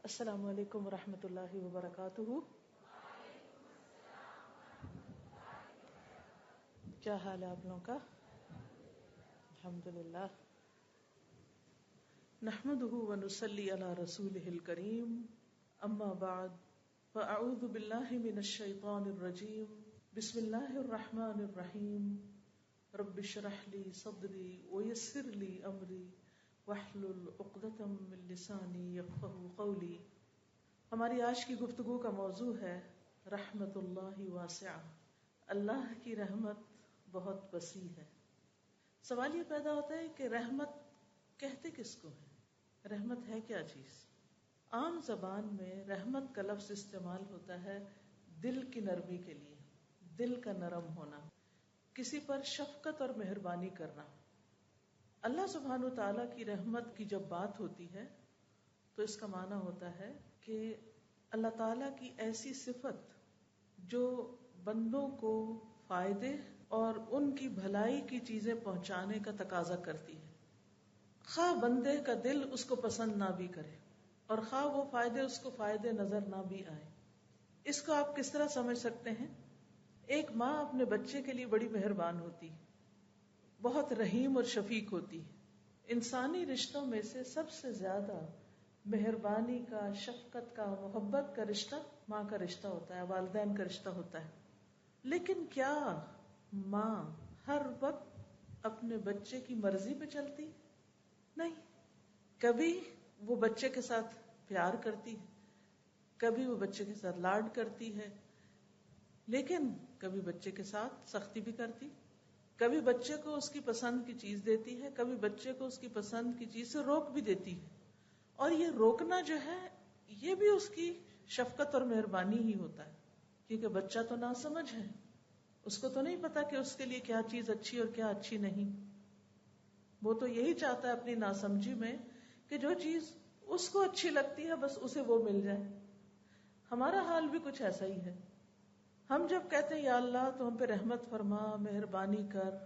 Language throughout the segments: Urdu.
السلام علیکم ورحمۃ اللہ وبرکاتہ. کیا حال ہے آپ لوگوں کا؟ الحمدللہ. نحمده ونصلی علی رسولہ الکریم. اما بعد فاعوذ باللہ من الشیطان الرجیم. بسم اللہ الرحمن الرحیم. رب اشرح لی صدری ویسر لی امری واحلل عقدۃ من لسانی یفقهوا قولی. ہماری آج کی گفتگو کا موضوع ہے رحمت اللہ واسعہ. اللہ کی رحمت بہت وسیع ہے. سوال یہ پیدا ہوتا ہے کہ رحمت کہتے کس کو ہے؟ رحمت ہے کیا چیز؟ عام زبان میں رحمت کا لفظ استعمال ہوتا ہے دل کی نرمی کے لیے، دل کا نرم ہونا، کسی پر شفقت اور مہربانی کرنا. اللہ سبحانہ و تعالیٰ کی رحمت کی جب بات ہوتی ہے تو اس کا معنی ہوتا ہے کہ اللہ تعالیٰ کی ایسی صفت جو بندوں کو فائدے اور ان کی بھلائی کی چیزیں پہنچانے کا تقاضا کرتی ہے، خواہ بندے کا دل اس کو پسند نہ بھی کرے اور خواہ وہ فائدے اس کو فائدے نظر نہ بھی آئے. اس کو آپ کس طرح سمجھ سکتے ہیں؟ ایک ماں اپنے بچے کے لیے بڑی مہربان ہوتی ہے، بہت رحیم اور شفیق ہوتی ہے. انسانی رشتوں میں سے سب سے زیادہ مہربانی کا، شفقت کا، محبت کا رشتہ ماں کا رشتہ ہوتا ہے، والدین کا رشتہ ہوتا ہے. لیکن کیا ماں ہر وقت اپنے بچے کی مرضی پہ چلتی؟ نہیں. کبھی وہ بچے کے ساتھ پیار کرتی ہے، کبھی وہ بچے کے ساتھ لاڈ کرتی ہے، لیکن کبھی بچے کے ساتھ سختی بھی کرتی. کبھی بچے کو اس کی پسند کی چیز دیتی ہے، کبھی بچے کو اس کی پسند کی چیز سے روک بھی دیتی ہے. اور یہ روکنا جو ہے یہ بھی اس کی شفقت اور مہربانی ہی ہوتا ہے، کیونکہ بچہ تو ناسمجھ ہے، اس کو تو نہیں پتا کہ اس کے لیے کیا چیز اچھی اور کیا اچھی نہیں. وہ تو یہی چاہتا ہے اپنی ناسمجھی میں کہ جو چیز اس کو اچھی لگتی ہے بس اسے وہ مل جائے. ہمارا حال بھی کچھ ایسا ہی ہے. ہم جب کہتے ہیں یا اللہ تو ہم پہ رحمت فرما، مہربانی کر،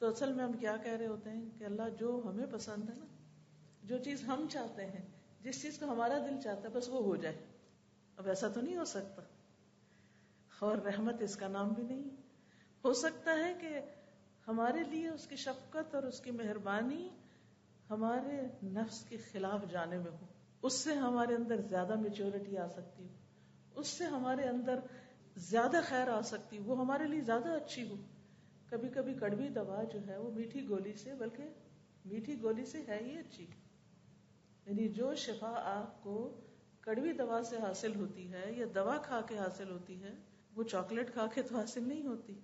تو اصل میں ہم کیا کہہ رہے ہوتے ہیں کہ اللہ جو ہمیں پسند ہے نا، جو چیز ہم چاہتے ہیں، جس چیز کو ہمارا دل چاہتا ہے بس وہ ہو جائے. اب ایسا تو نہیں ہو سکتا، اور رحمت اس کا نام بھی نہیں. ہو سکتا ہے کہ ہمارے لیے اس کی شفقت اور اس کی مہربانی ہمارے نفس کے خلاف جانے میں ہو، اس سے ہمارے اندر زیادہ میچورٹی آ سکتی ہو، اس سے ہمارے اندر زیادہ خیر آ سکتی، وہ ہمارے لیے زیادہ اچھی ہو. کبھی کبھی کڑوی دوا جو ہے وہ میٹھی گولی سے، بلکہ میٹھی گولی سے ہے ہی اچھی. یعنی جو شفا آپ کو کڑوی دوا سے حاصل ہوتی ہے یا دوا کھا کے حاصل ہوتی ہے، وہ چاکلیٹ کھا کے تو حاصل نہیں ہوتی،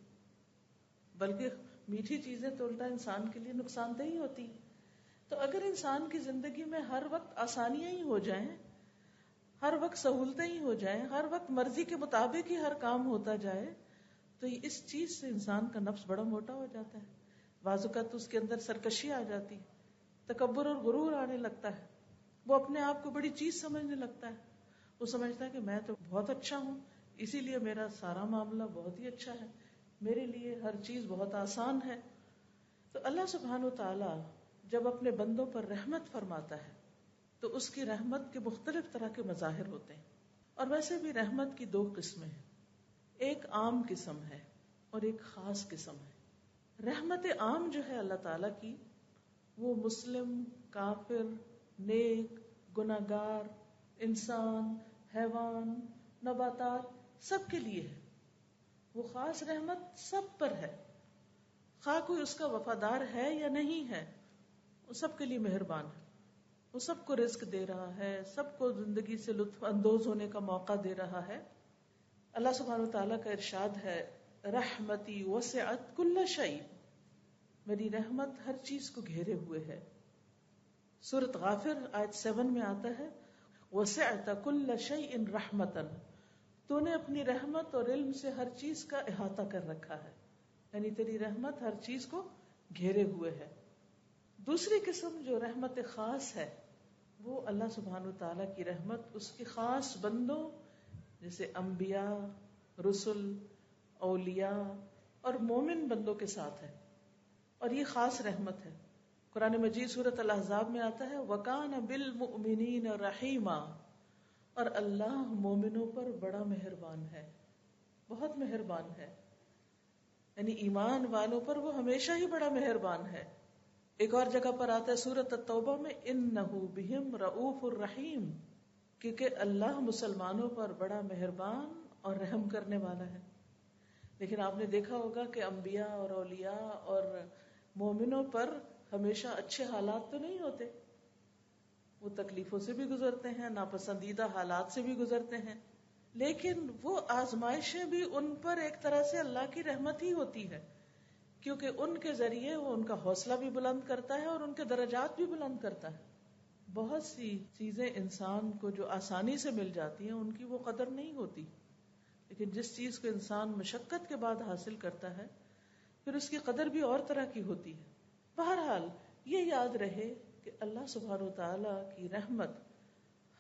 بلکہ میٹھی چیزیں تو الٹا انسان کے لیے نقصان دہ ہی ہوتی. تو اگر انسان کی زندگی میں ہر وقت آسانیاں ہی ہو جائیں، ہر وقت سہولتیں ہی ہو جائیں، ہر وقت مرضی کے مطابق ہی ہر کام ہوتا جائے، تو اس چیز سے انسان کا نفس بڑا موٹا ہو جاتا ہے. بعض اوقات اس کے اندر سرکشی آ جاتی، تکبر اور غرور آنے لگتا ہے. وہ اپنے آپ کو بڑی چیز سمجھنے لگتا ہے. وہ سمجھتا ہے کہ میں تو بہت اچھا ہوں، اسی لیے میرا سارا معاملہ بہت ہی اچھا ہے، میرے لیے ہر چیز بہت آسان ہے. تو اللہ سبحانہ وتعالی جب اپنے بندوں پر رحمت فرماتا ہے تو اس کی رحمت کے مختلف طرح کے مظاہر ہوتے ہیں. اور ویسے بھی رحمت کی دو قسمیں ہیں، ایک عام قسم ہے اور ایک خاص قسم ہے. رحمت عام جو ہے اللہ تعالی کی، وہ مسلم، کافر، نیک، گناہگار، انسان، حیوان، نباتات سب کے لیے ہے. وہ خاص رحمت سب پر ہے، خواہ کوئی اس کا وفادار ہے یا نہیں ہے، وہ سب کے لیے مہربان ہے. وہ سب کو رزق دے رہا ہے، سب کو زندگی سے لطف اندوز ہونے کا موقع دے رہا ہے. اللہ سبحانہ وتعالیٰ کا ارشاد ہے رحمتی وسعت کل شیء، میری رحمت ہر چیز کو گھیرے ہوئے ہے. سورۃ غافر آیت 7 میں آتا ہے وسعت کل شیء رحمتا، تو نے اپنی رحمت اور علم سے ہر چیز کا احاطہ کر رکھا ہے، یعنی تیری رحمت ہر چیز کو گھیرے ہوئے ہے. دوسری قسم جو رحمت خاص ہے، وہ اللہ سبحانہ وتعالیٰ کی رحمت اس کے خاص بندوں جیسے انبیاء، رسل، اولیاء اور مومن بندوں کے ساتھ ہے، اور یہ خاص رحمت ہے. قرآن مجید سورۃ الاحزاب میں آتا ہے وَكَانَ بِالْمُؤْمِنِينَ رَحِيمًا، اور اللہ مومنوں پر بڑا مہربان ہے، بہت مہربان ہے، یعنی ایمان والوں پر وہ ہمیشہ ہی بڑا مہربان ہے۔ ایک اور جگہ پر آتا ہے سورۃ التوبہ میں انہ بہم رؤوف الرحیم، کیونکہ اللہ مسلمانوں پر بڑا مہربان اور رحم کرنے والا ہے۔ لیکن آپ نے دیکھا ہوگا کہ انبیاء اور اولیاء اور مومنوں پر ہمیشہ اچھے حالات تو نہیں ہوتے، وہ تکلیفوں سے بھی گزرتے ہیں، ناپسندیدہ حالات سے بھی گزرتے ہیں، لیکن وہ آزمائشیں بھی ان پر ایک طرح سے اللہ کی رحمت ہی ہوتی ہے، کیونکہ ان کے ذریعے وہ ان کا حوصلہ بھی بلند کرتا ہے اور ان کے درجات بھی بلند کرتا ہے۔ بہت سی چیزیں انسان کو جو آسانی سے مل جاتی ہیں ان کی وہ قدر نہیں ہوتی، لیکن جس چیز کو انسان مشقت کے بعد حاصل کرتا ہے پھر اس کی قدر بھی اور طرح کی ہوتی ہے۔ بہرحال یہ یاد رہے کہ اللہ سبحانہ وتعالی کی رحمت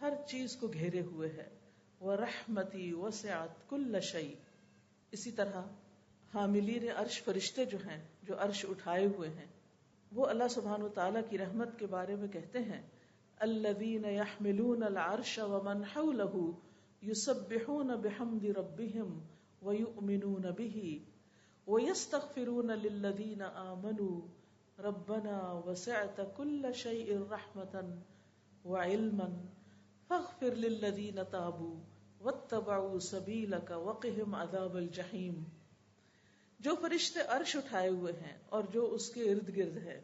ہر چیز کو گھیرے ہوئے ہے، وَرَحْمَتِي وَسِعَتْ كُلَّ شَيْءٍ۔ اسی طرح حاملین عرش فرشتے جو ہیں، جو عرش اٹھائے ہوئے ہیں، وہ اللہ سبحانہ وتعالی کی رحمت کے بارے میں کہتے ہیں الذین یحملون العرش ومن حولہ یسبحون بحمد ربہم ویؤمنون بہ ویستغفرون للذین آمنوا ربنا وسعت كل شیء رحمتا وعلما فاغفر للذین تابوا واتبعوا سبیلک وقہم عذاب الجحیم۔ جو فرشتے عرش اٹھائے ہوئے ہیں اور جو اس کے ارد گرد ہے،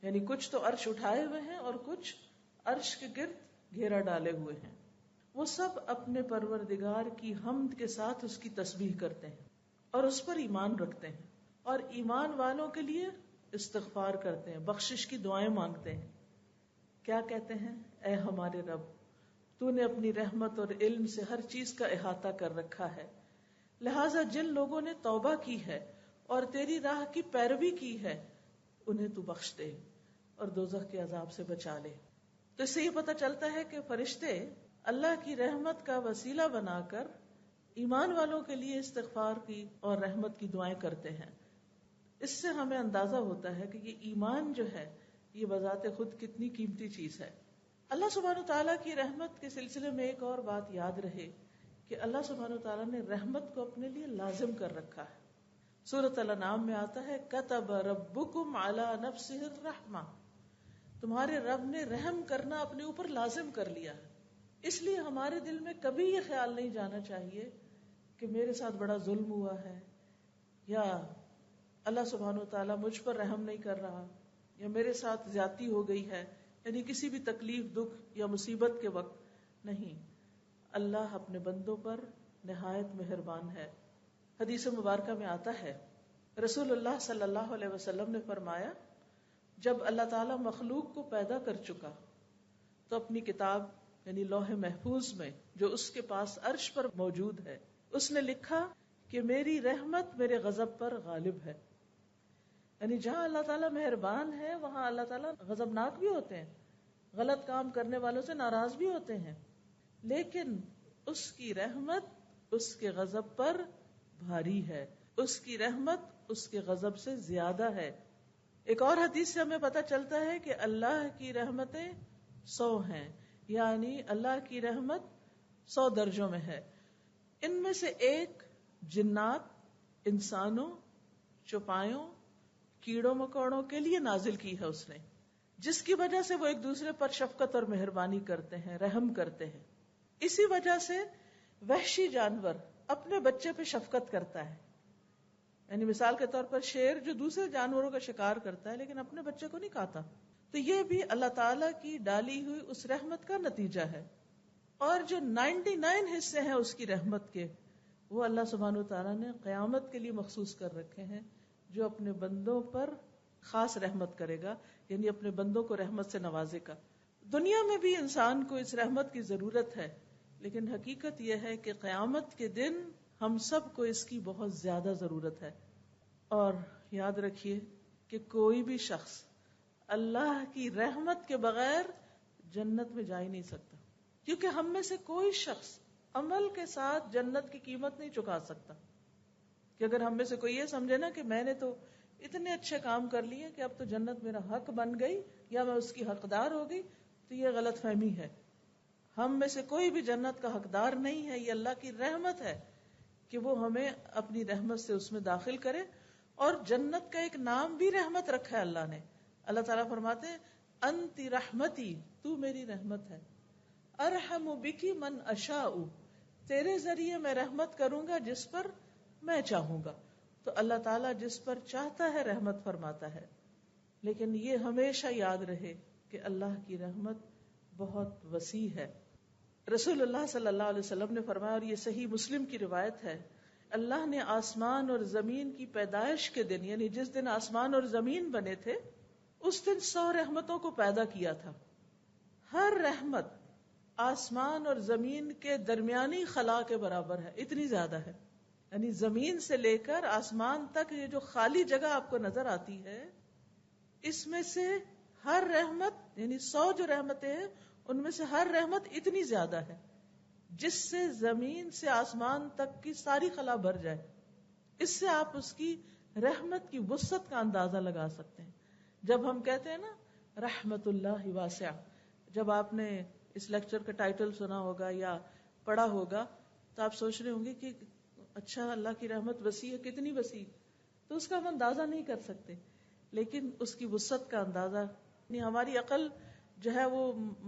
یعنی کچھ تو عرش اٹھائے ہوئے ہیں اور کچھ عرش کے گرد گھیرا ڈالے ہوئے ہیں، وہ سب اپنے پروردگار کی حمد کے ساتھ اس کی تسبیح کرتے ہیں اور اس پر ایمان رکھتے ہیں، اور ایمان والوں کے لیے استغفار کرتے ہیں، بخشش کی دعائیں مانگتے ہیں۔ کیا کہتے ہیں؟ اے ہمارے رب، تو نے اپنی رحمت اور علم سے ہر چیز کا احاطہ کر رکھا ہے، لہٰذا جن لوگوں نے توبہ کی ہے اور تیری راہ کی پیروی کی ہے انہیں تو بخش دے اور دوزخ کے عذاب سے بچا لے۔ تو اس سے یہ پتہ چلتا ہے کہ فرشتے اللہ کی رحمت کا وسیلہ بنا کر ایمان والوں کے لیے استغفار کی اور رحمت کی دعائیں کرتے ہیں۔ اس سے ہمیں اندازہ ہوتا ہے کہ یہ ایمان جو ہے یہ بذات خود کتنی قیمتی چیز ہے۔ اللہ سبحانہ تعالیٰ کی رحمت کے سلسلے میں ایک اور بات یاد رہے کہ اللہ سبحانہ تعالیٰ نے رحمت کو اپنے لیے لازم کر رکھا ہے۔ سورۃ الانعام میں آتا ہے کتب ربکم علی نفسہ الرحمہ، تمہارے رب نے رحم کرنا اپنے اوپر لازم کر لیا ہے۔ اس لیے ہمارے دل میں کبھی یہ خیال نہیں جانا چاہیے کہ میرے ساتھ بڑا ظلم ہوا ہے، یا اللہ سبحانہ تعالیٰ مجھ پر رحم نہیں کر رہا، یا میرے ساتھ زیادتی ہو گئی ہے، یعنی کسی بھی تکلیف، دکھ یا مصیبت کے وقت نہیں۔ اللہ اپنے بندوں پر نہایت مہربان ہے۔ حدیث مبارکہ میں آتا ہے رسول اللہ صلی اللہ علیہ وسلم نے فرمایا جب اللہ تعالیٰ مخلوق کو پیدا کر چکا تو اپنی کتاب یعنی لوح محفوظ میں جو اس کے پاس عرش پر موجود ہے اس نے لکھا کہ میری رحمت میرے غضب پر غالب ہے۔ یعنی جہاں اللہ تعالیٰ مہربان ہے وہاں اللہ تعالیٰ غضبناک بھی ہوتے ہیں، غلط کام کرنے والوں سے ناراض بھی ہوتے ہیں، لیکن اس کی رحمت اس کے غضب پر بھاری ہے، اس کی رحمت اس کے غضب سے زیادہ ہے۔ ایک اور حدیث سے ہمیں پتہ چلتا ہے کہ اللہ کی رحمتیں 100 ہیں، یعنی اللہ کی رحمت 100 درجوں میں ہے۔ ان میں سے ایک جنات، انسانوں، چوپایوں، کیڑوں مکوڑوں کے لیے نازل کی ہے اس نے، جس کی وجہ سے وہ ایک دوسرے پر شفقت اور مہربانی کرتے ہیں، رحم کرتے ہیں۔ اسی وجہ سے وحشی جانور اپنے بچے پہ شفقت کرتا ہے، یعنی مثال کے طور پر شیر جو دوسرے جانوروں کا شکار کرتا ہے لیکن اپنے بچے کو نہیں کھاتا، تو یہ بھی اللہ تعالیٰ کی ڈالی ہوئی اس رحمت کا نتیجہ ہے۔ اور جو 99 حصے ہیں اس کی رحمت کے، وہ اللہ سبحانہ تعالیٰ نے قیامت کے لیے مخصوص کر رکھے ہیں، جو اپنے بندوں پر خاص رحمت کرے گا، یعنی اپنے بندوں کو رحمت سے نوازے گا۔ دنیا میں بھی انسان کو اس رحمت کی ضرورت ہے، لیکن حقیقت یہ ہے کہ قیامت کے دن ہم سب کو اس کی بہت زیادہ ضرورت ہے۔ اور یاد رکھیے کہ کوئی بھی شخص اللہ کی رحمت کے بغیر جنت میں جا ہی نہیں سکتا، کیونکہ ہم میں سے کوئی شخص عمل کے ساتھ جنت کی قیمت نہیں چکا سکتا۔ کہ اگر ہم میں سے کوئی یہ سمجھے نا کہ میں نے تو اتنے اچھے کام کر لیے کہ اب تو جنت میرا حق بن گئی یا میں اس کی حقدار ہو گئی، تو یہ غلط فہمی ہے۔ ہم میں سے کوئی بھی جنت کا حقدار نہیں ہے. یہ اللہ کی رحمت ہے کہ وہ ہمیں اپنی رحمت سے اس میں داخل کرے. اور جنت کا ایک نام بھی رحمت رکھا ہے اللہ نے. اللہ تعالیٰ فرماتے ہیں انتی رحمتی، تو میری رحمت ہے. ارحم بکی من اشاء، تیرے ذریعے میں رحمت کروں گا جس پر میں چاہوں گا. تو اللہ تعالیٰ جس پر چاہتا ہے رحمت فرماتا ہے. لیکن یہ ہمیشہ یاد رہے کہ اللہ کی رحمت بہت وسیع ہے. رسول اللہ صلی اللہ علیہ وسلم نے فرمایا، اور یہ صحیح مسلم کی روایت ہے، اللہ نے آسمان اور زمین کی پیدائش کے دن، یعنی جس دن آسمان اور زمین بنے تھے، اس دن 100 رحمتوں کو پیدا کیا تھا. ہر رحمت آسمان اور زمین کے درمیانی خلا کے برابر ہے، اتنی زیادہ ہے. یعنی زمین سے لے کر آسمان تک یہ جو خالی جگہ آپ کو نظر آتی ہے، اس میں سے ہر رحمت، یعنی 100 جو رحمتیں ہیں ان میں سے ہر رحمت اتنی زیادہ ہے جس سے زمین سے آسمان تک کی ساری خلا بھر جائے. اس سے آپ اس کی رحمت کی وسعت کا اندازہ لگا سکتے ہیں. جب ہم کہتے ہیں نا رحمت اللہ واسعہ، جب آپ نے اس لیکچر کا ٹائٹل سنا ہوگا یا پڑھا ہوگا تو آپ سوچ رہے ہوں گے کہ اچھا اللہ کی رحمت وسیع ہے، کتنی وسیع، تو اس کا ہم اندازہ نہیں کر سکتے. لیکن اس کی وسعت کا اندازہ، یعنی ہماری عقل جو ہے وہ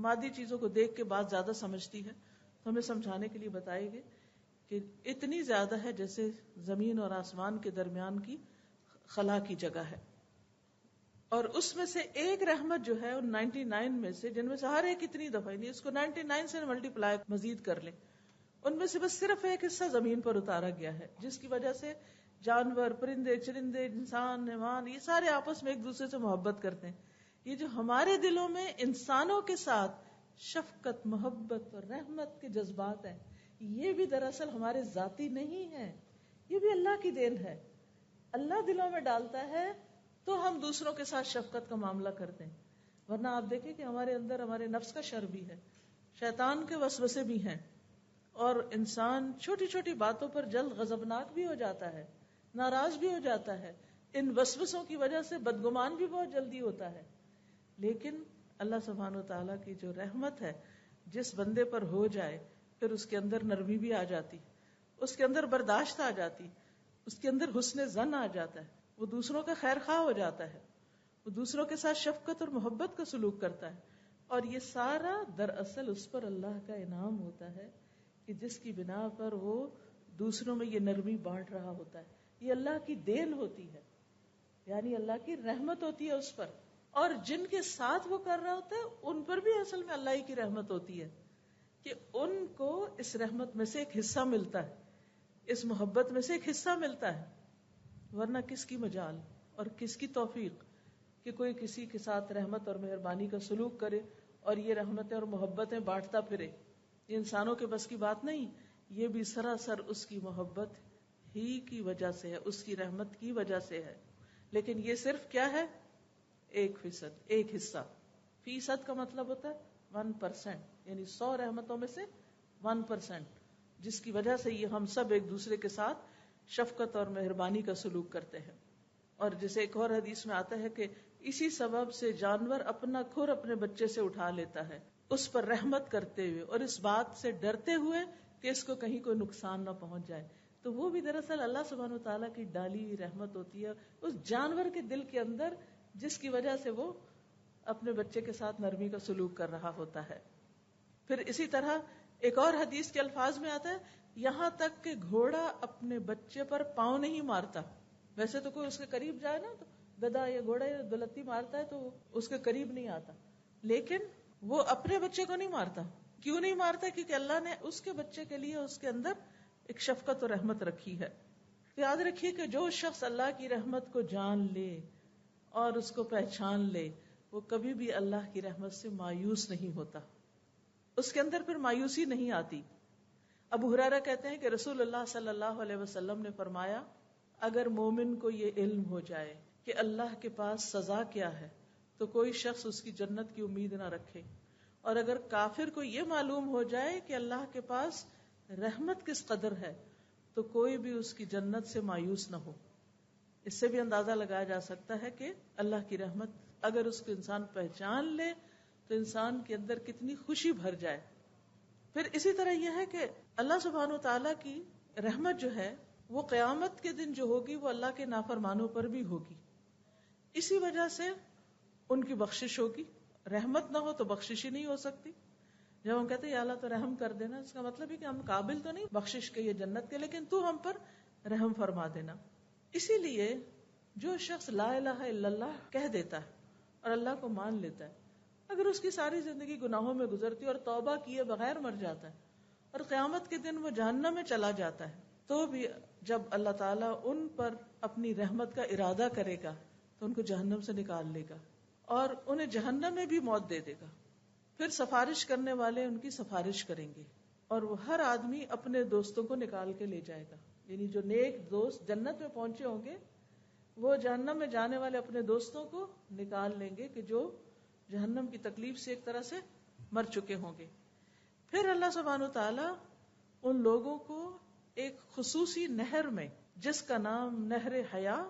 مادی چیزوں کو دیکھ کے بات زیادہ سمجھتی ہے، تو ہمیں سمجھانے کے لیے بتائے گے کہ اتنی زیادہ ہے جیسے زمین اور آسمان کے درمیان کی خلا کی جگہ ہے. اور اس میں سے ایک رحمت جو ہے ان 99 میں سے، جن میں سے ہر ایک اتنی دفعہ، یعنی اس کو 99 سے ملٹیپلائی مزید کر لیں، ان میں سے بس صرف ایک حصہ زمین پر اتارا گیا ہے، جس کی وجہ سے جانور، پرندے، چرندے، انسان، حیوان، یہ سارے آپس میں ایک دوسرے سے محبت کرتے ہیں. یہ جو ہمارے دلوں میں انسانوں کے ساتھ شفقت، محبت اور رحمت کے جذبات ہیں، یہ بھی دراصل ہمارے ذاتی نہیں ہیں، یہ بھی اللہ کی دین ہے. اللہ دلوں میں ڈالتا ہے تو ہم دوسروں کے ساتھ شفقت کا معاملہ کرتے ہیں. ورنہ آپ دیکھیں کہ ہمارے اندر ہمارے نفس کا شر بھی ہے، شیطان کے وسوسے بھی ہیں، اور انسان چھوٹی چھوٹی باتوں پر جلد غضبناک بھی ہو جاتا ہے، ناراض بھی ہو جاتا ہے. ان وسوسوں کی وجہ سے بدگمان بھی بہت جلدی ہوتا ہے. لیکن اللہ سبحانہ و تعالیٰ کی جو رحمت ہے، جس بندے پر ہو جائے پھر اس کے اندر نرمی بھی آ جاتی، اس کے اندر برداشت آ جاتی، اس کے اندر حسن ظن آ جاتا ہے، وہ دوسروں کا خیر خواہ ہو جاتا ہے، وہ دوسروں کے ساتھ شفقت اور محبت کا سلوک کرتا ہے. اور یہ سارا دراصل اس پر اللہ کا انعام ہوتا ہے کہ جس کی بنا پر وہ دوسروں میں یہ نرمی بانٹ رہا ہوتا ہے. یہ اللہ کی دین ہوتی ہے، یعنی اللہ کی رحمت ہوتی ہے اس پر. اور جن کے ساتھ وہ کر رہا ہوتا ہے ان پر بھی اصل میں اللہ ہی کی رحمت ہوتی ہے کہ ان کو اس رحمت میں سے ایک حصہ ملتا ہے، اس محبت میں سے ایک حصہ ملتا ہے. ورنہ کس کی مجال اور کس کی توفیق کہ کوئی کسی کے ساتھ رحمت اور مہربانی کا سلوک کرے اور یہ رحمتیں اور محبتیں بانٹتا پھرے. یہ انسانوں کے بس کی بات نہیں، یہ بھی سراسر اس کی محبت ہی کی وجہ سے ہے، اس کی رحمت کی وجہ سے ہے. لیکن یہ صرف کیا ہے؟ 1%، ایک حصہ. فیصد کا مطلب ہوتا ہے 1%، یعنی 100 رحمتوں میں سے 1%، جس کی وجہ سے یہ ہم سب ایک دوسرے کے ساتھ شفقت اور مہربانی کا سلوک کرتے ہیں. اور جیسے ایک اور حدیث میں آتا ہے کہ اسی سبب سے جانور اپنا کھر اپنے بچے سے اٹھا لیتا ہے، اس پر رحمت کرتے ہوئے اور اس بات سے ڈرتے ہوئے کہ اس کو کہیں کوئی نقصان نہ پہنچ جائے. تو وہ بھی دراصل اللہ سبحانہ و تعالیٰ کی ڈالی ہوئی رحمت ہوتی ہے اس جانور کے دل کے اندر، جس کی وجہ سے وہ اپنے بچے کے ساتھ نرمی کا سلوک کر رہا ہوتا ہے. پھر اسی طرح ایک اور حدیث کے الفاظ میں آتا ہے یہاں تک کہ گھوڑا اپنے بچے پر پاؤں نہیں مارتا. ویسے تو کوئی اس کے قریب جائے نا تو گدھا یا گھوڑا یا دلتی مارتا ہے تو اس کے قریب نہیں آتا، لیکن وہ اپنے بچے کو نہیں مارتا. کیوں نہیں مارتا؟ کیونکہ اللہ نے اس کے بچے کے لیے اس کے اندر ایک شفقت اور رحمت رکھی ہے. یاد رکھیے کہ جو شخص اللہ کی رحمت کو جان لے اور اس کو پہچان لے، وہ کبھی بھی اللہ کی رحمت سے مایوس نہیں ہوتا، اس کے اندر پھر مایوسی نہیں آتی. ابو ہریرہ کہتے ہیں کہ رسول اللہ صلی اللہ علیہ وسلم نے فرمایا اگر مومن کو یہ علم ہو جائے کہ اللہ کے پاس سزا کیا ہے تو کوئی شخص اس کی جنت کی امید نہ رکھے، اور اگر کافر کو یہ معلوم ہو جائے کہ اللہ کے پاس رحمت کس قدر ہے تو کوئی بھی اس کی جنت سے مایوس نہ ہو. اس سے بھی اندازہ لگایا جا سکتا ہے کہ اللہ کی رحمت اگر اس کو انسان پہچان لے تو انسان کے اندر کتنی خوشی بھر جائے. پھر اسی طرح یہ ہے کہ اللہ سبحانہ وتعالیٰ کی رحمت جو ہے وہ قیامت کے دن جو ہوگی وہ اللہ کے نافرمانوں پر بھی ہوگی. اسی وجہ سے ان کی بخشش ہوگی. رحمت نہ ہو تو بخشش ہی نہیں ہو سکتی. جب ہم کہتے ہیں یا اللہ تو رحم کر دینا، اس کا مطلب ہے کہ ہم قابل تو نہیں بخشش کے یا جنت کے، لیکن تو ہم پر رحم فرما دینا. اسی لیے جو شخص لا الہ الا اللہ کہہ دیتا ہے اور اللہ کو مان لیتا ہے، اگر اس کی ساری زندگی گناہوں میں گزرتی اور توبہ کیے بغیر مر جاتا ہے اور قیامت کے دن وہ جہنم میں چلا جاتا ہے، تو بھی جب اللہ تعالیٰ ان پر اپنی رحمت کا ارادہ کرے گا تو ان کو جہنم سے نکال لے گا اور انہیں جہنم میں بھی موت دے دے گا. پھر سفارش کرنے والے ان کی سفارش کریں گے اور وہ ہر آدمی اپنے دوستوں کو نکال کے لے جائے گا. یعنی جو نیک دوست جنت میں پہنچے ہوں گے وہ جہنم میں جانے والے اپنے دوستوں کو نکال لیں گے کہ جو جہنم کی تکلیف سے ایک طرح سے مر چکے ہوں گے. پھر اللہ سبحانہ وتعالی ان لوگوں کو ایک خصوصی نہر میں، جس کا نام نہر حیا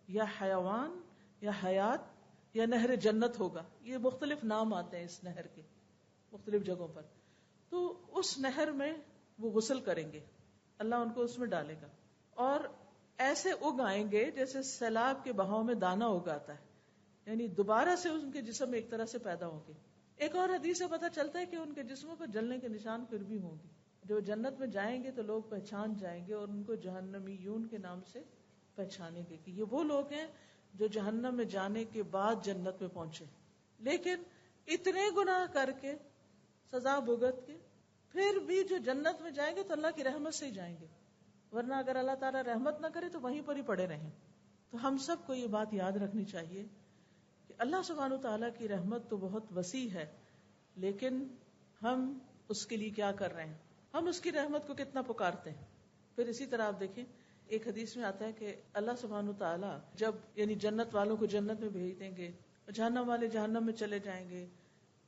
یا حیوان یا حیات یا نہر جنت ہوگا، یہ مختلف نام آتے ہیں اس نہر کے مختلف جگہوں پر، تو اس نہر میں وہ غسل کریں گے، اللہ ان کو اس میں ڈالے گا اور ایسے اگ آئیں گے جیسے سیلاب کے بہاؤ میں دانا اگاتا ہے، یعنی دوبارہ سے ان کے جسم ایک طرح سے پیدا ہوں گے. ایک اور حدیث سے پتہ چلتا ہے کہ ان کے جسموں پر جلنے کے نشان پھر بھی ہوں گے. جو جنت میں جائیں گے تو لوگ پہچان جائیں گے اور ان کو جہنمیون کے نام سے پہچانیں گے کہ یہ وہ لوگ ہیں جو جہنم میں جانے کے بعد جنت میں پہنچے، لیکن اتنے گناہ کر کے سزا بھگت کے پھر بھی جو جنت میں جائیں گے تو اللہ کی رحمت سے ہی جائیں گے، ورنہ اگر اللہ تعالیٰ رحمت نہ کرے تو وہیں پر ہی پڑے رہیں. تو ہم سب کو یہ بات یاد رکھنی چاہیے کہ اللہ سبحانہ وتعالیٰ کی رحمت تو بہت وسیع ہے، لیکن ہم اس کے لیے کیا کر رہے ہیں، ہم اس کی رحمت کو کتنا پکارتے ہیں. پھر اسی طرح آپ دیکھیں ایک حدیث میں آتا ہے کہ اللہ سبحانہ وتعالیٰ جب یعنی جنت والوں کو جنت میں بھیج دیں گے، جہنم والے جہنم میں چلے جائیں گے.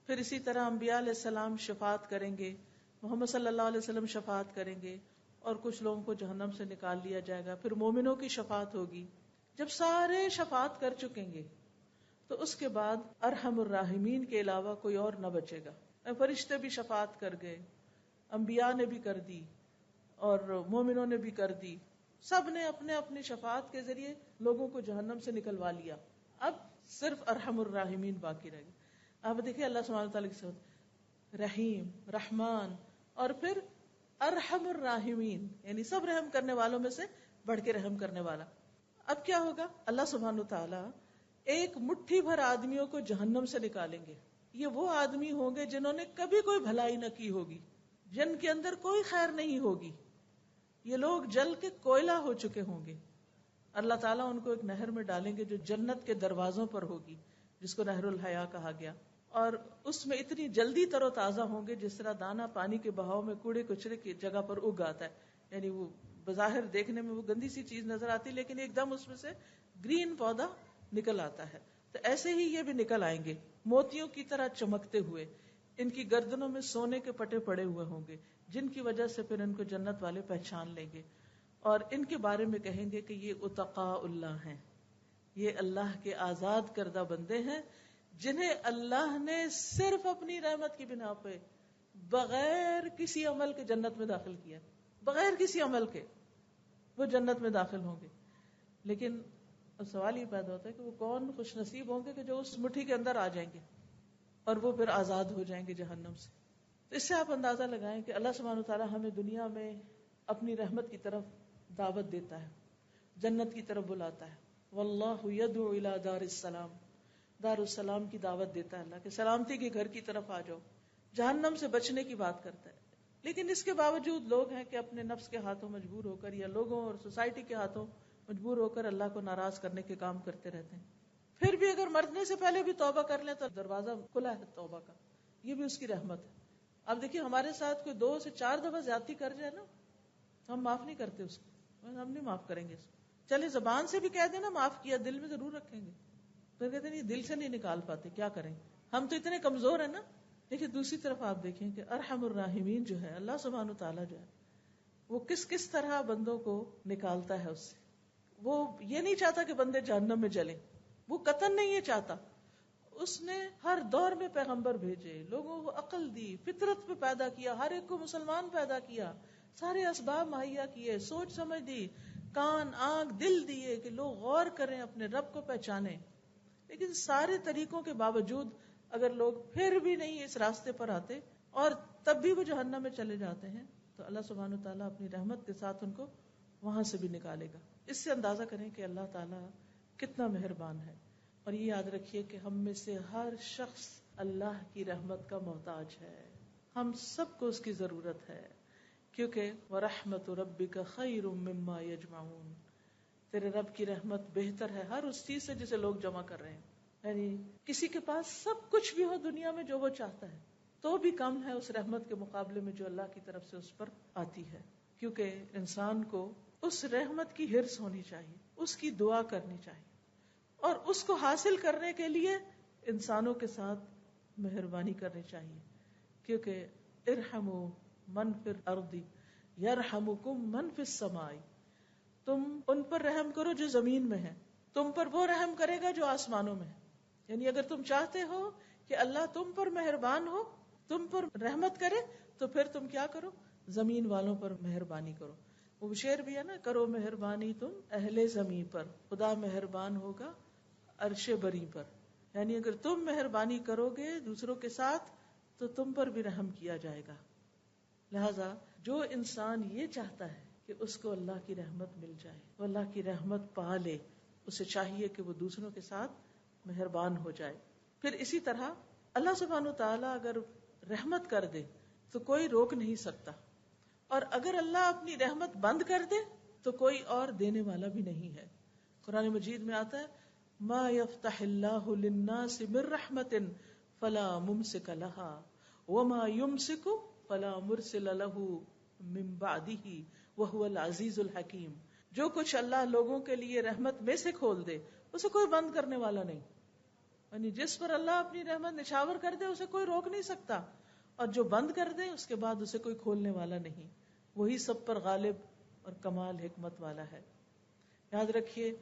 پھر اسی طرح انبیاء علیہ السلام شفاعت کریں گے، محمد صلی اللہ علیہ وسلم شفاعت کریں گے اور کچھ لوگوں کو جہنم سے نکال لیا جائے گا. پھر مومنوں کی شفاعت ہوگی. جب سارے شفاعت کر چکیں گے تو اس کے بعد ارحم الراحمین کے علاوہ کوئی اور نہ بچے گا. فرشتے بھی شفاعت کر گئے، انبیاء نے بھی کر دی اور مومنوں نے بھی کر دی، سب نے اپنے اپنی شفاعت کے ذریعے لوگوں کو جہنم سے نکلوا لیا. اب صرف ارحم الراحمین باقی رہ گئے. آپ دیکھیں اللہ سبحانہ وتعالیٰ کی صفت رحیم، رحمان اور پھر ارحم الراحمین، یعنی سب رحم کرنے والوں میں سے بڑھ کے رحم کرنے والا. اب کیا ہوگا، اللہ سبحانہ وتعالیٰ ایک مٹھی بھر آدمیوں کو جہنم سے نکالیں گے. یہ وہ آدمی ہوں گے جنہوں نے کبھی کوئی بھلائی نہ کی ہوگی، جن کے اندر کوئی خیر نہیں ہوگی. یہ لوگ جل کے کوئلہ ہو چکے ہوں گے. اللہ تعالیٰ ان کو ایک نہر میں ڈالیں گے جو جنت کے دروازوں پر ہوگی، جس کو نہر الحیا کہا گیا، اور اس میں اتنی جلدی تر و تازہ ہوں گے جس طرح دانا پانی کے بہاؤ میں کوڑے کچرے کی جگہ پر اگ آتا ہے. یعنی وہ بظاہر دیکھنے میں وہ گندی سی چیز نظر آتی لیکن ایک دم اس میں سے گرین پودا نکل آتا ہے. تو ایسے ہی یہ بھی نکل آئیں گے موتیوں کی طرح چمکتے ہوئے. ان کی گردنوں میں سونے کے پٹے پڑے ہوئے ہوں گے جن کی وجہ سے پھر ان کو جنت والے پہچان لیں گے اور ان کے بارے میں کہیں گے کہ یہ اتقاء اللہ ہیں، یہ اللہ کے آزاد کردہ بندے ہیں جنہیں اللہ نے صرف اپنی رحمت کی بنا پہ بغیر کسی عمل کے جنت میں داخل کیا، بغیر کسی عمل کے وہ جنت میں داخل ہوں گے. لیکن اب سوال یہ پیدا ہوتا ہے کہ وہ کون خوش نصیب ہوں گے کہ جو اس مٹھی کے اندر آ جائیں گے اور وہ پھر آزاد ہو جائیں گے جہنم سے. تو اس سے آپ اندازہ لگائیں کہ اللہ سبحانہ وتعالیٰ ہمیں دنیا میں اپنی رحمت کی طرف دعوت دیتا ہے، جنت کی طرف بلاتا ہے. واللہ یدعو الی دار السلام، دار السلام کی دعوت دیتا ہے اللہ کہ سلامتی کے گھر کی طرف آ جاؤ. جہنم سے بچنے کی بات کرتا ہے. لیکن اس کے باوجود لوگ ہیں کہ اپنے نفس کے ہاتھوں مجبور ہو کر یا لوگوں اور سوسائٹی کے ہاتھوں مجبور ہو کر اللہ کو ناراض کرنے کے کام کرتے رہتے ہیں. پھر بھی اگر مرنے سے پہلے بھی توبہ کر لیں تو دروازہ کھلا ہے توبہ کا، یہ بھی اس کی رحمت ہے. اب دیکھیے ہمارے ساتھ کوئی 2 سے 4 دفعہ زیادتی کر جائے نا، ہم معاف نہیں کرتے اس کو، ہم نہیں معاف کریں گے اس کو. چلے زبان سے بھی کہہ دینا معاف کیا، دل میں ضرور رکھیں گے. پھر کہتے ہیں دل سے نہیں نکال پاتے، کیا کریں، ہم تو اتنے کمزور ہیں نا. دیکھیے دوسری طرف آپ دیکھیں کہ ارحم الراحمین جو ہے اللہ سبحانہ وتعالیٰ جو ہے وہ کس طرح بندوں کو نکالتا ہے اس سے. وہ یہ نہیں چاہتا کہ بندے جہنم میں جلیں، وہ قطعاً نہیں یہ چاہتا. اس نے ہر دور میں پیغمبر بھیجے، لوگوں کو عقل دی، فطرت پہ پیدا کیا، ہر ایک کو مسلمان پیدا کیا، سارے اسباب مہیا کیے، سوچ سمجھ دی، کان آنکھ دل دیے کہ لوگ غور کریں، اپنے رب کو پہچانیں. لیکن سارے طریقوں کے باوجود اگر لوگ پھر بھی نہیں اس راستے پر آتے اور تب بھی وہ جہنم میں چلے جاتے ہیں تو اللہ سبحانہ وتعالیٰ اپنی رحمت کے ساتھ ان کو وہاں سے بھی نکالے گا. اس سے اندازہ کریں کہ اللہ تعالیٰ کتنا مہربان ہے. اور یہ یاد رکھیے کہ ہم میں سے ہر شخص اللہ کی رحمت کا محتاج ہے، ہم سب کو اس کی ضرورت ہے، کیونکہ وَرَحْمَةُ رَبِّكَ خَيْرٌ مِّمَّا يَجْمَعُونَ، تیرے رب کی رحمت بہتر ہے ہر اس چیز سے جسے لوگ جمع کر رہے ہیں. یعنی کسی کے پاس سب کچھ بھی ہو دنیا میں جو وہ چاہتا ہے تو بھی کم ہے اس رحمت کے مقابلے میں جو اللہ کی طرف سے اس پر آتی ہے. کیونکہ انسان کو اس رحمت کی حرص ہونی چاہیے، اس کی دعا کرنی چاہیے، اور اس کو حاصل کرنے کے لیے انسانوں کے ساتھ مہربانی کرنی چاہیے. کیونکہ ارحموا من فی الارض یرحمکم من فی السماء، تم ان پر رحم کرو جو زمین میں ہے، تم پر وہ رحم کرے گا جو آسمانوں میں ہے. یعنی اگر تم چاہتے ہو کہ اللہ تم پر مہربان ہو، تم پر رحمت کرے، تو پھر تم کیا کرو؟ زمین والوں پر مہربانی کرو. وہ شعر بھی ہے نا، کرو مہربانی تم اہل زمین پر، خدا مہربان ہوگا عرش بری پر. یعنی اگر تم مہربانی کرو گے دوسروں کے ساتھ تو تم پر بھی رحم کیا جائے گا. لہذا جو انسان یہ چاہتا ہے کہ اس کو اللہ کی رحمت مل جائے، وہ اللہ کی رحمت پا لے، اسے چاہیے کہ وہ دوسروں کے ساتھ مہربان ہو جائے. پھر اسی طرح اللہ سبحانہ وتعالیٰ اگر رحمت کر دے تو کوئی روک نہیں سکتا، اور اگر اللہ اپنی رحمت بند کر دے تو کوئی اور دینے والا بھی نہیں ہے. قرآن مجید میں آتا ہے ما یفتح اللہ للناس من رحمت فلا ممسک لها وما یمسک فلا مرسل له من بعده وهو العزیز الحکیم. جو کچھ اللہ لوگوں کے لیے رحمت میں سے کھول دے اسے کوئی بند کرنے والا نہیں. یعنی جس پر اللہ اپنی رحمت نچھاور کر دے اسے کوئی روک نہیں سکتا، اور جو بند کر دے اس کے بعد اسے کوئی کھولنے والا نہیں. وہی سب پر غالب اور کمال حکمت والا ہے. یاد رکھیے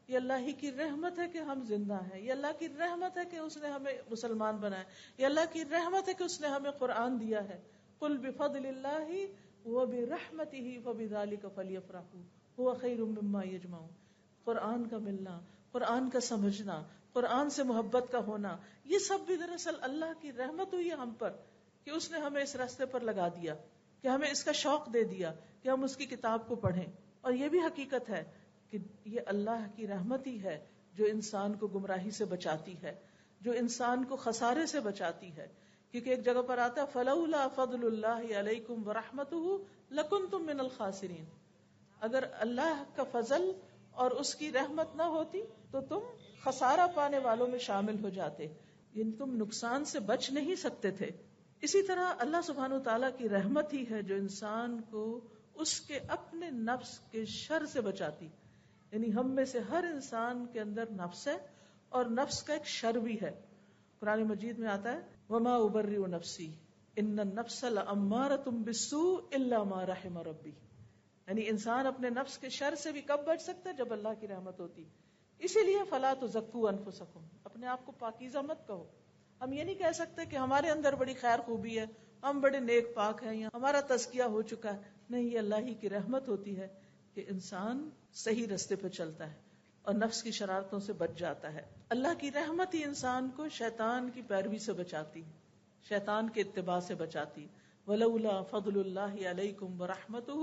یہ اللہ ہی کی رحمت ہے کہ ہم زندہ ہیں، یہ اللہ کی رحمت ہے کہ اس نے ہمیں مسلمان بنایا، یہ اللہ کی رحمت ہے کہ اس نے ہمیں قرآن دیا ہے. قل بفضل اللہ وبرحمتہ فبذلک فلیفرحوا هو خیر مما یجمعون. قرآن کا ملنا، قرآن کا سمجھنا، قرآن سے محبت کا ہونا، یہ سب بھی دراصل اللہ کی رحمت ہوئی ہے ہم پر کہ اس نے ہمیں اس راستے پر لگا دیا، کہ ہمیں اس کا شوق دے دیا کہ ہم اس کی کتاب کو پڑھیں. اور یہ بھی حقیقت ہے کہ یہ اللہ کی رحمت ہی ہے جو انسان کو گمراہی سے بچاتی ہے، جو انسان کو خسارے سے بچاتی ہے. کیونکہ ایک جگہ پر آتا ہے فلولا فضل اللہ علیکم ورحمتہ لکنتم من الخاسرین. اگر اللہ کا فضل اور اس کی رحمت نہ ہوتی تو تم خسارہ پانے والوں میں شامل ہو جاتے، یعنی تم نقصان سے بچ نہیں سکتے تھے. اسی طرح اللہ سبحانہ وتعالیٰ کی رحمت ہی ہے جو انسان کو اس کے اپنے نفس کے شر سے بچاتی. یعنی ہم میں سے ہر انسان کے اندر نفس ہے اور نفس کا ایک شر بھی ہے. قرآن مجید میں آتا ہے وما ابرئ نفسی ان النفس لامارۃ بالسوء الا ما رحم ربی. یعنی انسان اپنے نفس کے شر سے بھی کب بچ سکتا ہے؟ جب اللہ کی رحمت ہوتی. اسی لیے فلا تزکوا انفسکم، اپنے آپ کو پاکیزہ مت کہو. ہم یہ نہیں کہہ سکتے کہ ہمارے اندر بڑی خیر خوبی ہے، ہم بڑے نیک پاک ہیں یا ہمارا تزکیہ ہو چکا ہے. نہیں، یہ اللہ ہی کی رحمت ہوتی ہے کہ انسان صحیح راستے پہ چلتا ہے اور نفس کی شرارتوں سے بچ جاتا ہے. اللہ کی رحمت ہی انسان کو شیطان کی پیروی سے بچاتی، شیطان کے اتباع سے بچاتی. ولولا فضل اللہ علیکم ورحمتہ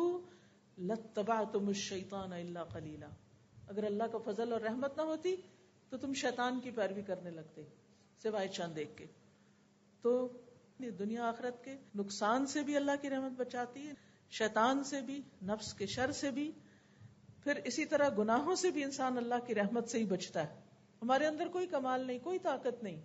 لاتبعتم الشیطان الا قلیلا. اگر اللہ کا فضل اور رحمت نہ ہوتی تو تم شیطان کی پیروی کرنے لگتے سوائے چند ایک کے. تو دنیا آخرت کے نقصان سے بھی اللہ کی رحمت بچاتی ہے، شیطان سے بھی، نفس کے شر سے بھی. پھر اسی طرح گناہوں سے بھی انسان اللہ کی رحمت سے ہی بچتا ہے. ہمارے اندر کوئی کمال نہیں، کوئی طاقت نہیں.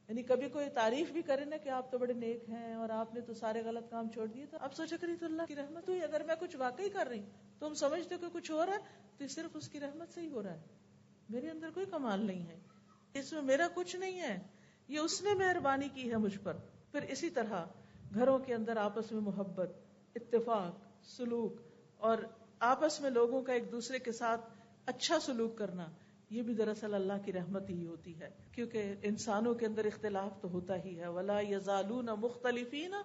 یعنی کبھی کوئی تعریف بھی کرے نا کہ آپ تو بڑے نیک ہیں اور آپ نے تو سارے غلط کام چھوڑ دیے، تو آپ سوچا کریے تو اللہ کی رحمت ہوئی. اگر میں کچھ واقعی کر رہی تو ہم سمجھتے کہ کچھ ہو رہا ہے تو یہ صرف اس کی رحمت سے ہی ہو رہا ہے. میرے اندر کوئی کمال نہیں ہے، اس میں میرا کچھ نہیں ہے، یہ اس نے مہربانی کی ہے مجھ پر. پھر اسی طرح گھروں کے اندر آپس میں محبت، اتفاق، سلوک اور آپس میں لوگوں کا ایک دوسرے کے ساتھ اچھا سلوک کرنا، یہ بھی دراصل اللہ کی رحمت ہی ہوتی ہے، کیونکہ انسانوں کے اندر اختلاف تو ہوتا ہی ہے. وَلَا يَزَالُونَ مُخْتَلِفِينَ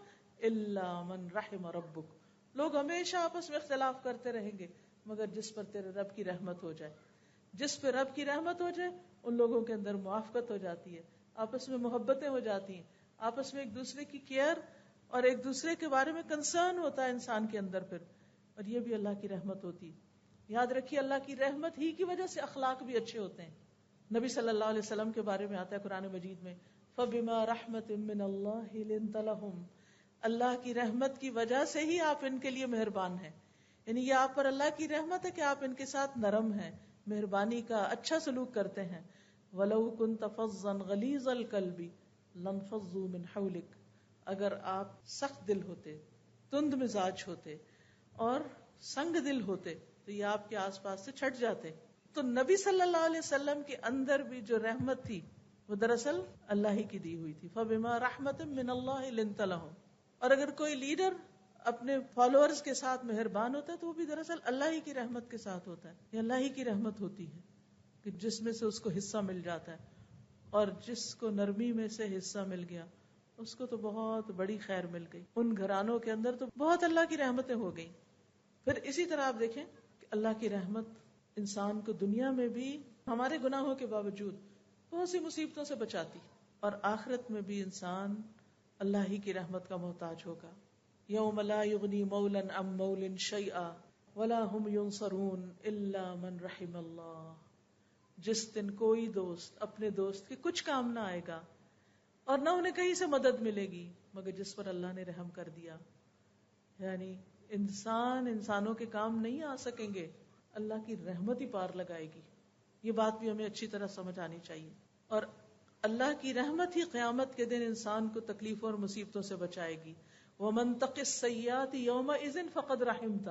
إِلَّا مَنْ رَحِمَ رَبُّكَ. لوگ ہمیشہ آپس میں اختلاف کرتے رہیں گے مگر جس پر تیرے رب کی رحمت ہو جائے. جس پہ رب کی رحمت ہو جائے ان لوگوں کے اندر موافقت ہو جاتی ہے، آپس میں محبتیں ہو جاتی ہیں، آپس میں ایک دوسرے کی کیئر اور ایک دوسرے کے بارے میں کنسرن ہوتا ہے انسان کے اندر پھر، اور یہ بھی اللہ کی رحمت ہوتی. یاد رکھیے اللہ کی رحمت ہی کی وجہ سے اخلاق بھی اچھے ہوتے ہیں. نبی صلی اللہ علیہ وسلم کے بارے میں آتا ہے قرآن مجید میں فَبِمَا رَحْمَةٍ مِّنَ اللَّهِ لِنْتَ لَهُمْ. اللہ کی رحمت کی وجہ سے ہی آپ ان کے لیے مہربان ہیں. یعنی یہ آپ پر اللہ کی رحمت ہے کہ آپ ان کے ساتھ نرم ہیں، مہربانی کا اچھا سلوک کرتے ہیں. وَلَوْ كُنْتَ فَظًّا غَلِيظَ الْقَلْبِ لَانفَضُّوا مِنْ حَوْلِكَ. اگر آپ سخت دل ہوتے، تند مزاج ہوتے اور سنگ دل ہوتے تو یہ آپ کے آس پاس سے چھٹ جاتے. تو نبی صلی اللہ علیہ وسلم کے اندر بھی جو رحمت تھی وہ دراصل اللہ ہی کی دی ہوئی تھی. فَبِمَا رَحْمَةٍ مِّنَ اللَّهِ لِنْتَ لَهُمْ. اور اگر کوئی لیڈر اپنے فالوورز کے ساتھ مہربان ہوتا ہے تو وہ بھی دراصل اللہ ہی کی رحمت کے ساتھ ہوتا ہے. یہ اللہ ہی کی رحمت ہوتی ہے کہ جس میں سے اس کو حصہ مل جاتا ہے، اور جس کو نرمی میں سے حصہ مل گیا اس کو تو بہت بڑی خیر مل گئی. ان گھرانوں کے اندر تو بہت اللہ کی رحمتیں ہو گئی. پھر اسی طرح آپ دیکھیں کہ اللہ کی رحمت انسان کو دنیا میں بھی ہمارے گناہوں کے باوجود بہت سی مصیبتوں سے بچاتی، اور آخرت میں بھی انسان اللہ ہی کی رحمت کا محتاج ہوگا. یوم لا یغنی مولا عن مول شیئا ولا هم ینصرون الا من رحم اللہ. جس دن کوئی دوست اپنے دوست کے کچھ کام نہ آئے گا اور نہ انہیں کہیں سے مدد ملے گی مگر جس پر اللہ نے رحم کر دیا. یعنی انسانوں کے کام نہیں آ سکیں گے، اللہ کی رحمت ہی پار لگائے گی. یہ بات بھی ہمیں اچھی طرح سمجھ آنی چاہیے. اور اللہ کی رحمت ہی قیامت کے دن انسان کو تکلیفوں اور مصیبتوں سے بچائے گی. وَمَن تَقِ السَّيِّئَاتِ يَوْمَئِذٍ فَقَدْ رَحِمْتَ.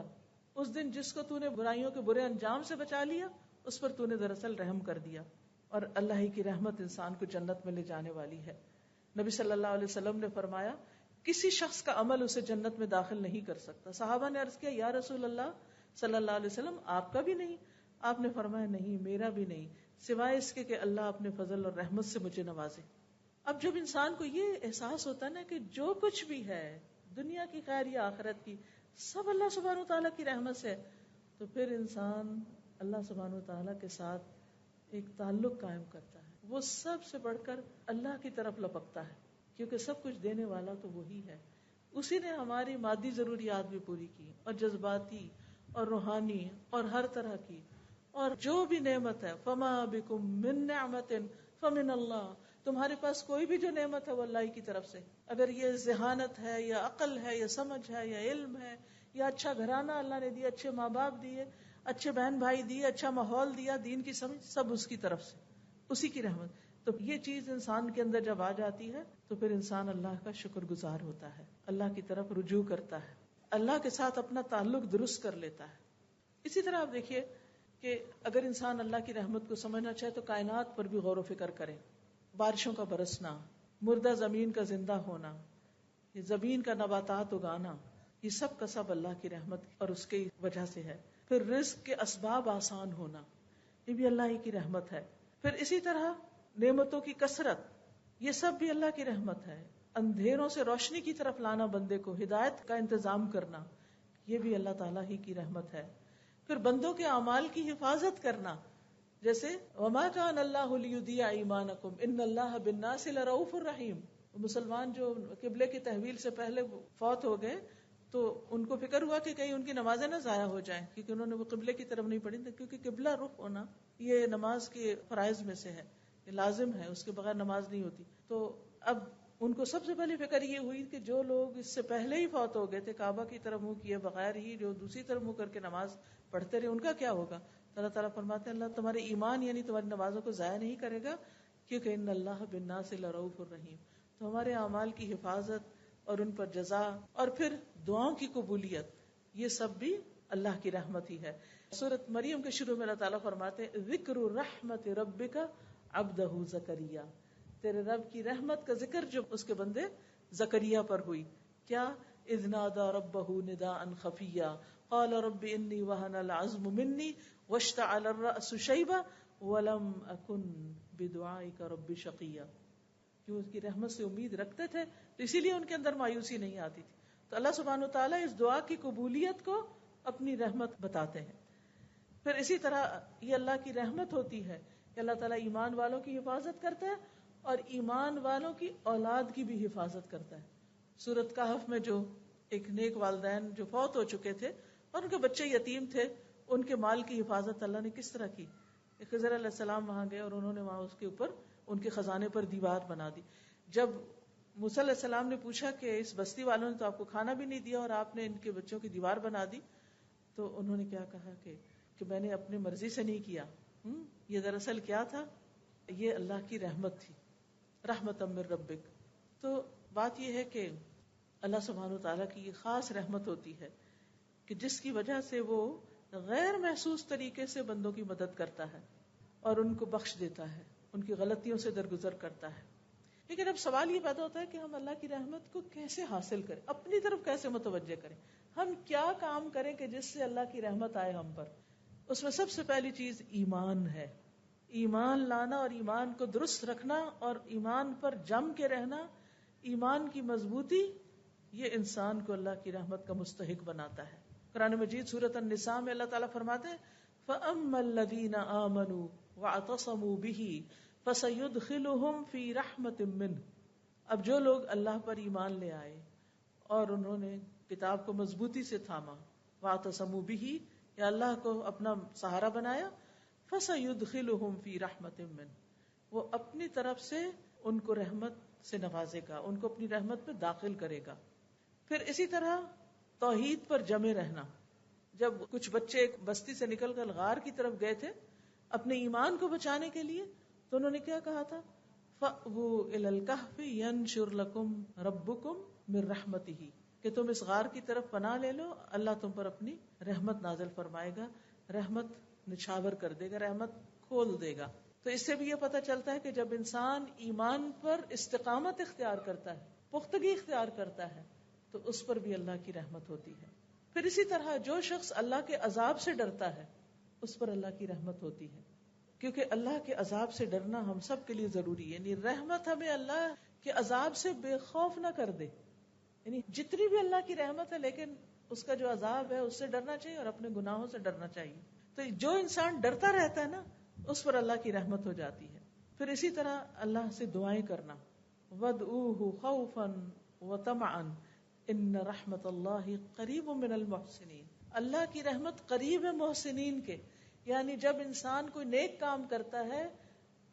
اس دن جس کو تو نے برائیوں کے برے انجام سے بچا لیا اس پر تو نے دراصل رحم کر دیا. اور اللہ ہی کی رحمت انسان کو جنت میں لے جانے والی ہے. نبی صلی اللہ علیہ وسلم نے فرمایا کسی شخص کا عمل اسے جنت میں داخل نہیں کر سکتا. صحابہ نے عرض کیا یا رسول اللہ صلی اللہ علیہ وسلم آپ کا بھی نہیں؟ آپ نے فرمایا نہیں میرا بھی نہیں، سوائے اس کے کہ اللہ اپنے فضل اور رحمت سے مجھے نوازے. اب جب انسان کو یہ احساس ہوتا ہے نا کہ جو کچھ بھی ہے دنیا کی خیر یا آخرت کی سب اللہ سبحانہ و تعالیٰ کی رحمت سے، تو پھر انسان اللہ سبحانہ و تعالیٰ کے ساتھ ایک تعلق قائم کرتا ہے. وہ سب سے بڑھ کر اللہ کی طرف لپکتا ہے کیونکہ سب کچھ دینے والا تو وہی ہے. اسی نے ہماری مادی ضروریات بھی پوری کی اور جذباتی اور روحانی اور ہر طرح کی، اور جو بھی نعمت ہے فما بکم من نعمت فمن اللہ. تمہارے پاس کوئی بھی جو نعمت ہے وہ اللہ کی طرف سے. اگر یہ ذہانت ہے یا عقل ہے یا سمجھ ہے یا علم ہے یا اچھا گھرانہ اللہ نے دیا، اچھے ماں باپ دیے، اچھے بہن بھائی دیے، اچھا ماحول دیا، دین کی سمجھ، سب اس کی طرف سے، اسی کی رحمت. تو یہ چیز انسان کے اندر جب آ جاتی ہے تو پھر انسان اللہ کا شکر گزار ہوتا ہے، اللہ کی طرف رجوع کرتا ہے، اللہ کے ساتھ اپنا تعلق درست کر لیتا ہے. اسی طرح آپ دیکھیے کہ اگر انسان اللہ کی رحمت کو سمجھنا چاہے تو کائنات پر بھی غور و فکر کرے. بارشوں کا برسنا، مردہ زمین کا زندہ ہونا، یہ زمین کا نباتات اگانا، یہ سب کا سب اللہ کی رحمت اور اس کی وجہ سے ہے. پھر رزق کے اسباب آسان ہونا، یہ بھی اللہ ہی کی رحمت ہے. پھر اسی طرح نعمتوں کی کثرت، یہ سب بھی اللہ کی رحمت ہے. اندھیروں سے روشنی کی طرف لانا، بندے کو ہدایت کا انتظام کرنا، یہ بھی اللہ تعالیٰ ہی کی رحمت ہے. پھر بندوں کے اعمال کی حفاظت کرنا، جیسے وما کان اللہ لیضیع ایمانکم ان اللہ بالناس لرؤوف الرحیم. مسلمان جو قبلے کی تحویل سے پہلے فوت ہو گئے تو ان کو فکر ہوا کہ کہیں ان کی نمازیں نہ ضائع ہو جائیں، کیونکہ انہوں نے وہ قبلے کی طرف نہیں پڑھی تھی. کیونکہ قبلہ رخ ہونا یہ نماز کے فرائض میں سے ہے، یہ لازم ہے، اس کے بغیر نماز نہیں ہوتی. تو اب ان کو سب سے پہلی فکر یہ ہوئی کہ جو لوگ اس سے پہلے ہی فوت ہو گئے تھے، کعبہ کی طرف منہ کیے بغیر ہی جو دوسری طرف منہ کر کے نماز پڑھتے رہے، ان کا کیا ہوگا. اللہ تعالیٰ فرماتے ہیں اللہ تمہارے ایمان یعنی تمہاری نمازوں کو ضائع نہیں کرے گا، کیونکہ ان اللہ بالناس لرؤوف الرحیم. تو ہمارے اعمال کی حفاظت اور ان پر جزا اور پھر دعاؤں کی قبولیت، یہ سب بھی اللہ کی رحمت ہی ہے. سورۃ مریم کے شروع میں اللہ تعالیٰ فرماتے ہیں ذکر رحمت ربک عبدہ زکریا. تیرے رب کی رحمت کا ذکر جو اس کے بندے زکریا پر ہوئی. کیا اذ نادى ربه نداء خفيا قال رب اني وهن العظم مني واشتعل الرأس شيبا وَلَمْ أَكُنْ بِدُعَائِكَ رَبِّ شَقِيًّا، جو اس کی رحمت سے امید رکھتے تھے تو اسی لیے ان کے اندر مایوسی نہیں آتی تھی. تو اللہ سبحانہ وتعالیٰ اس دعا کی قبولیت کو اپنی رحمت بتاتے ہیں. پھر اسی طرح یہ اللہ کی رحمت ہوتی ہے کہ اللہ تعالیٰ ایمان والوں کی حفاظت کرتا ہے اور ایمان والوں کی اولاد کی بھی حفاظت کرتا ہے. سورۃ کہف میں جو ایک نیک والدین جو فوت ہو چکے تھے اور ان کے بچے یتیم تھے، ان کے مال کی حفاظت اللہ نے کس طرح کی. خضر علیہ السلام وہاں گئے اور انہوں نے وہاں اس کے اوپر ان کے خزانے پر دیوار بنا دی. جب موسیٰ علیہ السلام نے پوچھا کہ اس بستی والوں نے تو آپ کو کھانا بھی نہیں دیا اور آپ نے ان کے بچوں کی دیوار بنا دی، تو انہوں نے کیا کہا کہ میں نے اپنی مرضی سے نہیں کیا. یہ دراصل کیا تھا؟ یہ اللہ کی رحمت تھی، رحمت من ربک. تو بات یہ ہے کہ اللہ سبحانہ وتعالیٰ کی یہ خاص رحمت ہوتی ہے کہ جس کی وجہ سے وہ غیر محسوس طریقے سے بندوں کی مدد کرتا ہے اور ان کو بخش دیتا ہے، ان کی غلطیوں سے درگزر کرتا ہے. لیکن اب سوال یہ پیدا ہوتا ہے کہ ہم اللہ کی رحمت کو کیسے حاصل کریں، اپنی طرف کیسے متوجہ کریں، ہم کیا کام کریں کہ جس سے اللہ کی رحمت آئے ہم پر. اس میں سب سے پہلی چیز ایمان ہے. ایمان لانا اور ایمان کو درست رکھنا اور ایمان پر جم کے رہنا، ایمان کی مضبوطی، یہ انسان کو اللہ کی رحمت کا مستحق بناتا ہے. قرآن مجید سورۃ النساء میں اللہ تعالیٰ فرماتے ہیں فَأَمَّا الَّذِينَ آمَنُوا وَاعْتَصَمُوا بِهِ فَسَيُدْخِلُهُمْ فِي رَحْمَةٍ مِّنْهُ. اب جو لوگ اللہ پر ایمان لے آئے اور انہوں نے کتاب کو مضبوطی سے تھاما، وَاعْتَصَمُوا بِهِ، یا اللہ کو اپنا سہارا بنایا، فَسَيُدْخِلُهُمْ فِي رَحْمَةٍ مِّنْهُ، وہ اپنی طرف سے ان کو رحمت سے نوازے گا، ان کو اپنی رحمت میں داخل کرے گا. پھر اسی طرح توحید پر جمے رہنا. جب کچھ بچے ایک بستی سے نکل کر غار کی طرف گئے تھے اپنے ایمان کو بچانے کے لیے، تو انہوں نے کیا کہا تھا؟ فَأْوُوا إِلَى الْكَهْفِ يَنشُرْ لَكُمْ رَبُّكُمْ مِنْ رَحْمَتِهِ، کہ تم اس غار کی طرف پناہ لے لو، اللہ تم پر اپنی رحمت نازل فرمائے گا، رحمت نچھاور کر دے گا، رحمت کھول دے گا. تو اس سے بھی یہ پتہ چلتا ہے کہ جب انسان ایمان پر استقامت اختیار کرتا ہے، پختگی اختیار کرتا ہے، تو اس پر بھی اللہ کی رحمت ہوتی ہے. پھر اسی طرح جو شخص اللہ کے عذاب سے ڈرتا ہے اس پر اللہ کی رحمت ہوتی ہے، کیونکہ اللہ کے عذاب سے ڈرنا ہم سب کے لیے ضروری ہے. یعنی رحمت ہمیں اللہ کے عذاب سے بے خوف نہ کر دے. یعنی جتنی بھی اللہ کی رحمت ہے لیکن اس کا جو عذاب ہے اس سے ڈرنا چاہیے اور اپنے گناہوں سے ڈرنا چاہیے. تو جو انسان ڈرتا رہتا ہے نا اس پر اللہ کی رحمت ہو جاتی ہے. پھر اسی طرح اللہ سے دعائیں کرنا، وَادْعُوهُ خَوْفًا وَطَمَعًا ان رحمت اللہ قریب من المحسنین. اللہ کی رحمت قریب ہے محسنین کے. یعنی جب انسان کوئی نیک کام کرتا ہے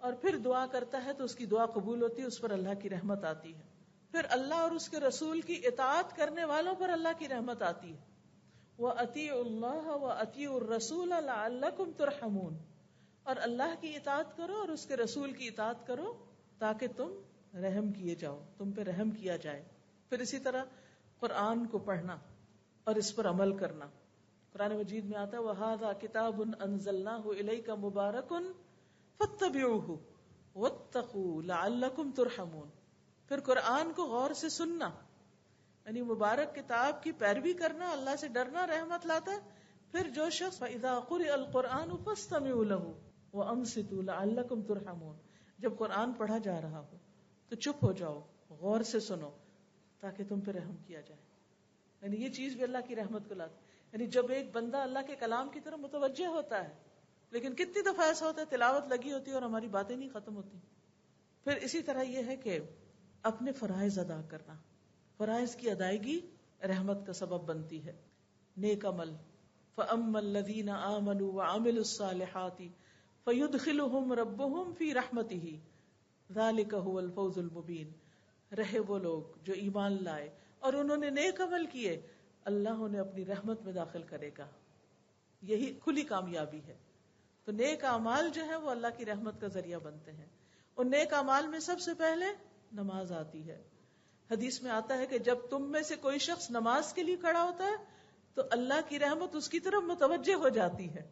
اور پھر دعا کرتا ہے تو اس کی دعا قبول ہوتی ہے، اس پر اللہ کی رحمت آتی ہے. پھر اللہ اور اس کے رسول کی اطاعت کرنے والوں پر اللہ کی رحمت آتی ہے. وَأَطِيعُوا اللَّهَ وَأَطِيعُوا الرَّسُولَ لَعَلَّكُمْ تُرْحَمُونَ، اور اللہ کی اطاعت کرو اور اس کے رسول کی اطاعت کرو تاکہ تم رحم کیے جاؤ، تم پہ رحم کیا جائے. پھر اسی طرح قرآن کو پڑھنا اور اس پر عمل کرنا. قرآن مجید میں آتا ہے وَهَذَا كِتَابٌ أَنزَلْنَاهُ إِلَيْكَ مُبَارَكٌ فَاتَّبِعُوهُ وَاتَّقُوا لَعَلَّكُمْ تُرْحَمُونَ. پھر قرآن کو غور سے سننا، یعنی مبارک کتاب کی پیروی کرنا، اللہ سے ڈرنا رحمت لاتا ہے. پھر جو شخص فَإِذَا قُرِئَ الْقُرْآنُ فَاسْتَمِعُوا لَهُ وَأَنصِتُوا لَعَلَّكُمْ تُرْحَمُونَ. جب قرآن پڑھا جا رہا ہو تو چپ ہو جاؤ، غور سے سنو تاکہ تم پہ رحم کیا جائے. یعنی یہ چیز بھی اللہ کی رحمت کو لاتی. یعنی جب ایک بندہ اللہ کے کلام کی طرف متوجہ ہوتا ہے، لیکن کتنی دفعہ ایسا ہوتا ہے تلاوت لگی ہوتی ہے اور ہماری باتیں نہیں ختم ہوتی. پھر اسی طرح یہ ہے کہ اپنے فرائض ادا کرنا، فرائض کی ادائیگی رحمت کا سبب بنتی ہے. نیک عمل، فَأَمَّا الَّذِينَ آمَنُوا وَعَمِلُوا الصَّالِحَاتِ فَيُدْخِلُهُمْ رَبُّهُمْ فِي رَحْمَتِهِ ذَلِكَ هُوَ الْفَوْزُ الْمُبِينُ. رہے وہ لوگ جو ایمان لائے اور انہوں نے نیک عمل کیے، اللہ انہیں اپنی رحمت میں داخل کرے گا. یہی کھلی کامیابی ہے. تو نیک اعمال جو ہے وہ اللہ کی رحمت کا ذریعہ بنتے ہیں. اور نیک اعمال میں سب سے پہلے نماز آتی ہے. حدیث میں آتا ہے کہ جب تم میں سے کوئی شخص نماز کے لیے کھڑا ہوتا ہے تو اللہ کی رحمت اس کی طرف متوجہ ہو جاتی ہے.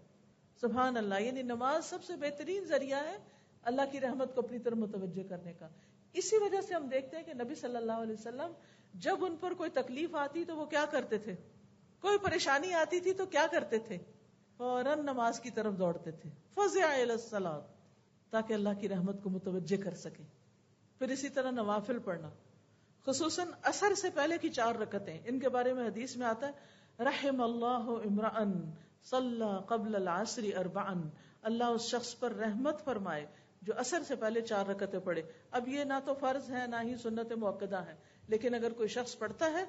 سبحان اللہ. یعنی نماز سب سے بہترین ذریعہ ہے اللہ کی رحمت کو اپنی طرف متوجہ کرنے کا. اسی وجہ سے ہم دیکھتے ہیں کہ نبی صلی اللہ علیہ وسلم جب ان پر کوئی تکلیف آتی تو وہ کیا کرتے تھے، کوئی پریشانی آتی تھی تو کیا کرتے تھے، فوراً نماز کی طرف دوڑتے تھے. فزع الی الصلاۃ. تاکہ اللہ کی رحمت کو متوجہ کر سکیں. پھر اسی طرح نوافل پڑھنا، خصوصاً عصر سے پہلے کی 4 رکعتیں. ان کے بارے میں حدیث میں آتا ہے رحم اللہ امرأن صلی قبل العصر 4، اللہ اس شخص پر رحمت فرمائے جو عصر سے پہلے 4 رکعتیں پڑھے. اب یہ نہ تو فرض ہے نہ ہی سنت مؤکدہ ہے، لیکن اگر کوئی شخص پڑھتا ہے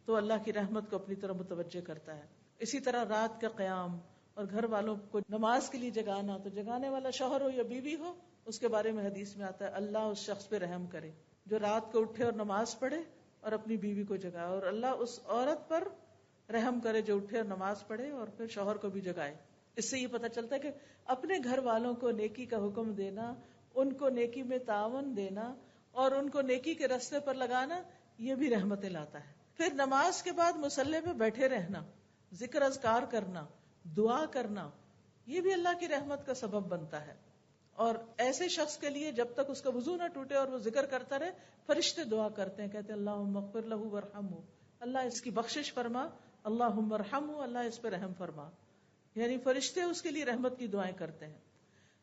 تو اللہ کی رحمت کو اپنی طرف متوجہ کرتا ہے. اسی طرح رات کا قیام اور گھر والوں کو نماز کے لیے جگانا، تو جگانے والا شوہر ہو یا بیوی ہو، اس کے بارے میں حدیث میں آتا ہے اللہ اس شخص پہ رحم کرے جو رات کو اٹھے اور نماز پڑھے اور اپنی بیوی کو جگائے، اور اللہ اس عورت پر رحم کرے جو اٹھے اور نماز پڑھے اور پھر شوہر کو بھی جگائے. اس سے یہ پتہ چلتا ہے کہ اپنے گھر والوں کو نیکی کا حکم دینا، ان کو نیکی میں تعاون دینا اور ان کو نیکی کے راستے پر لگانا، یہ بھی رحمتیں لاتا ہے. پھر نماز کے بعد مصلی پہ بیٹھے رہنا، ذکر اذکار کرنا، دعا کرنا، یہ بھی اللہ کی رحمت کا سبب بنتا ہے. اور ایسے شخص کے لیے جب تک اس کا وضو نہ ٹوٹے اور وہ ذکر کرتا رہے، فرشتے دعا کرتے ہیں، کہتے ہیں اللہم اغفر لہ وارحمہ، اللہ اس کی بخشش فرما، اللہم ارحمہ، اللہ اس پہ رحم فرما. یعنی فرشتے اس کے لیے رحمت کی دعائیں کرتے ہیں.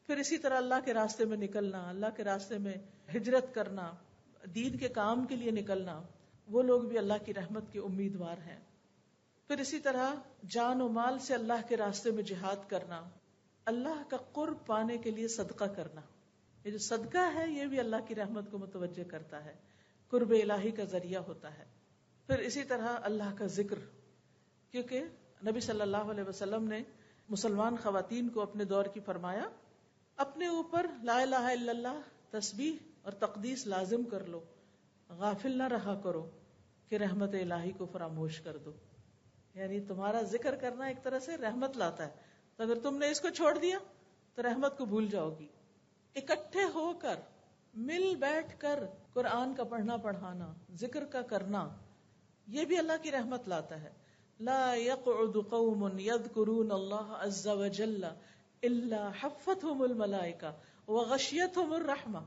پھر اسی طرح اللہ کے راستے میں نکلنا، اللہ کے راستے میں ہجرت کرنا، دین کے کام کے لیے نکلنا، وہ لوگ بھی اللہ کی رحمت کے امیدوار ہیں. پھر اسی طرح جان و مال سے اللہ کے راستے میں جہاد کرنا، اللہ کا قرب پانے کے لیے صدقہ کرنا. یہ جو صدقہ ہے یہ بھی اللہ کی رحمت کو متوجہ کرتا ہے، قرب الہی کا ذریعہ ہوتا ہے. پھر اسی طرح اللہ کا ذکر، کیونکہ نبی صلی اللہ علیہ وسلم نے مسلمان خواتین کو اپنے دور کی فرمایا اپنے اوپر لا الہ الا اللہ تسبیح اور تقدیس لازم کر لو، غافل نہ رہا کرو کہ رحمت الہی کو فراموش کر دو. یعنی تمہارا ذکر کرنا ایک طرح سے رحمت لاتا ہے، تو اگر تم نے اس کو چھوڑ دیا تو رحمت کو بھول جاؤ گی. اکٹھے ہو کر مل بیٹھ کر قرآن کا پڑھنا پڑھانا، ذکر کا کرنا، یہ بھی اللہ کی رحمت لاتا ہے. لا يقعد قوم يذكرون الله عز وجل الا حفتهم الملائکہ وغشیتهم الرحمہ.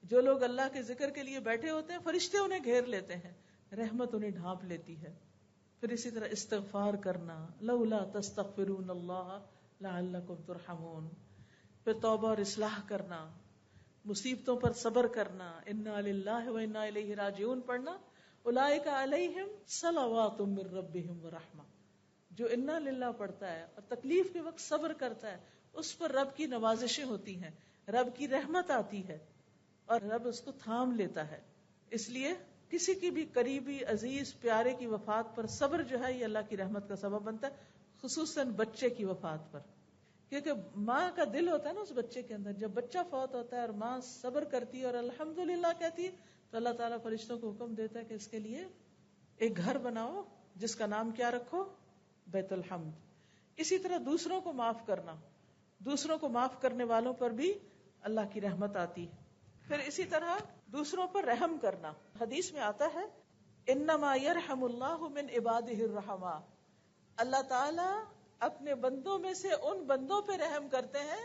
جو لوگ اللہ کے ذکر کے لیے بیٹھے ہوتے ہیں فرشتے انہیں گھیر لیتے ہیں، رحمت انہیں ڈھانپ لیتی ہے. پھر اسی طرح استغفار کرنا، لولا تستغفرون اللہ لعلکم ترحمون. پھر توبہ اور اصلاح کرنا، مصیبتوں پر صبر کرنا، انا للہ و انا الیہ راجعون پڑھنا، اولئک علیہم صلوات من ربہم ورحمہ. جو انا للہ پڑھتا ہے اور تکلیف کے وقت صبر کرتا ہے، اس پر رب کی نوازشیں ہوتی ہیں، رب کی رحمت آتی ہے اور رب اس کو تھام لیتا ہے. اس لیے کسی کی بھی قریبی عزیز پیارے کی وفات پر صبر جو ہے یہ اللہ کی رحمت کا سبب بنتا ہے، خصوصاً بچے کی وفات پر. کیونکہ ماں کا دل ہوتا ہے نا اس بچے کے اندر، جب بچہ فوت ہوتا ہے اور ماں صبر کرتی ہے اور الحمدللہ کہتی ہے تو اللہ تعالیٰ فرشتوں کو حکم دیتا ہے کہ اس کے لیے ایک گھر بناؤ جس کا نام کیا رکھو؟ بیت الحمد. اسی طرح دوسروں کو معاف کرنا، دوسروں کو معاف کرنے والوں پر بھی اللہ کی رحمت آتی ہے. پھر اسی طرح دوسروں پر رحم کرنا، حدیث میں آتا ہے انما یرحم اللہ من عبادہ الرحماء، اللہ تعالیٰ اپنے بندوں میں سے ان بندوں پہ رحم کرتے ہیں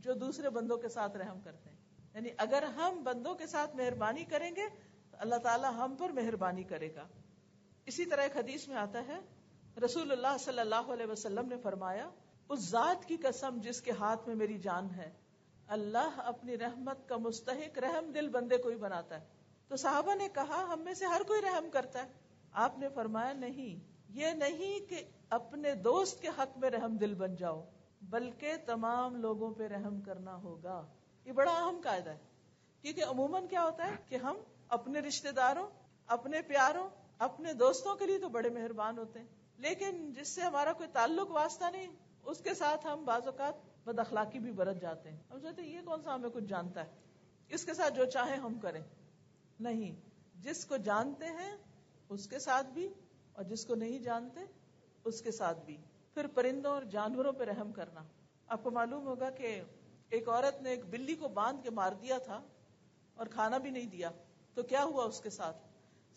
جو دوسرے بندوں کے ساتھ رحم کرتے ہیں. یعنی اگر ہم بندوں کے ساتھ مہربانی کریں گے تو اللہ تعالیٰ ہم پر مہربانی کرے گا. اسی طرح ایک حدیث میں آتا ہے رسول اللہ صلی اللہ علیہ وسلم نے فرمایا اس ذات کی قسم جس کے ہاتھ میں میری جان ہے، اللہ اپنی رحمت کا مستحق رحم دل بندے کو ہی بناتا ہے. تو صحابہ نے کہا ہم میں سے ہر کوئی رحم کرتا ہے. آپ نے فرمایا نہیں، یہ نہیں کہ اپنے دوست کے حق میں رحم دل بن جاؤ، بلکہ تمام لوگوں پہ رحم کرنا ہوگا. یہ بڑا اہم قاعدہ ہے، کیونکہ عموماً کیا ہوتا ہے کہ ہم اپنے رشتہ داروں، اپنے پیاروں، اپنے دوستوں کے لیے تو بڑے مہربان ہوتے ہیں، لیکن جس سے ہمارا کوئی تعلق واسطہ نہیں اس کے ساتھ ہم بعض اوقات بد اخلاقی بھی برت جاتے ہیں. ہم سوچتے ہیں یہ کون سا ہمیں کچھ جانتا ہے، اس کے ساتھ جو چاہے ہم کریں. نہیں، جس کو جانتے ہیں اس کے ساتھ بھی اور جس کو نہیں جانتے اس کے ساتھ بھی. پھر پرندوں اور جانوروں پہ رحم کرنا. آپ کو معلوم ہوگا کہ ایک عورت نے ایک بلی کو باندھ کے مار دیا تھا اور کھانا بھی نہیں دیا، تو کیا ہوا اس کے ساتھ؟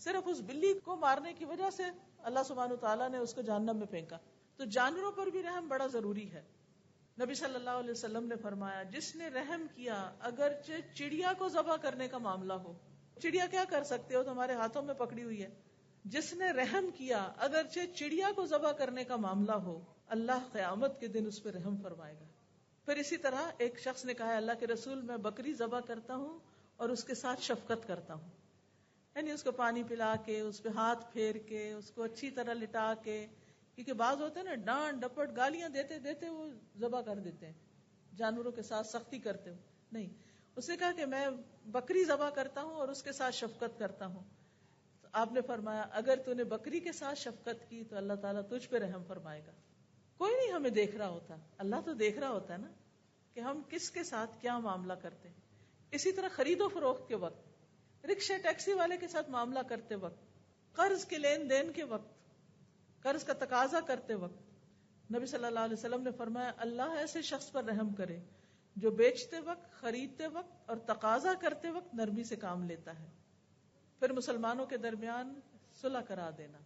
صرف اس بلی کو مارنے کی وجہ سے اللہ سبحانہ وتعالیٰ نے اس کو جہنم میں پھینکا. تو جانوروں پر بھی رحم بڑا ضروری ہے. نبی صلی اللہ علیہ وسلم نے فرمایا جس نے رحم کیا اگرچہ چڑیا کو ذبح کرنے کا معاملہ ہو، چڑیا کیا کر سکتے ہو، تمہارے ہاتھوں میں پکڑی ہوئی ہے، جس نے رحم کیا اگرچہ چڑیا کو ذبح کرنے کا معاملہ ہو، اللہ قیامت کے دن اس پہ رحم فرمائے گا. پھر اسی طرح ایک شخص نے کہا اللہ کے رسول میں بکری ذبح کرتا ہوں اور اس کے ساتھ شفقت کرتا ہوں، یعنی اس کو پانی پلا کے، اس پہ ہاتھ پھیر کے، اس کو اچھی طرح لٹا کے، کیونکہ بعض ہوتے ہیں نا ڈانٹ ڈپٹ گالیاں دیتے دیتے وہ ذبح کر دیتے ہیں، جانوروں کے ساتھ سختی کرتے ہو نہیں، اس نے کہا کہ میں بکری ذبح کرتا ہوں اور اس کے ساتھ شفقت کرتا ہوں. تو آپ نے فرمایا اگر تو نے بکری کے ساتھ شفقت کی تو اللہ تعالیٰ تجھ پہ رحم فرمائے گا. کوئی نہیں ہمیں دیکھ رہا ہوتا، اللہ تو دیکھ رہا ہوتا ہے نا کہ ہم کس کے ساتھ کیا معاملہ کرتے ہیں. اسی طرح خرید و فروخت کے وقت، رکشے ٹیکسی والے کے ساتھ معاملہ کرتے وقت، قرض کے لین دین کے وقت، قرض کا تقاضا کرتے وقت، نبی صلی اللہ علیہ وسلم نے فرمایا اللہ ایسے شخص پر رحم کرے جو بیچتے وقت، خریدتے وقت اور تقاضا کرتے وقت نرمی سے کام لیتا ہے. پھر مسلمانوں کے درمیان صلح کرا دینا،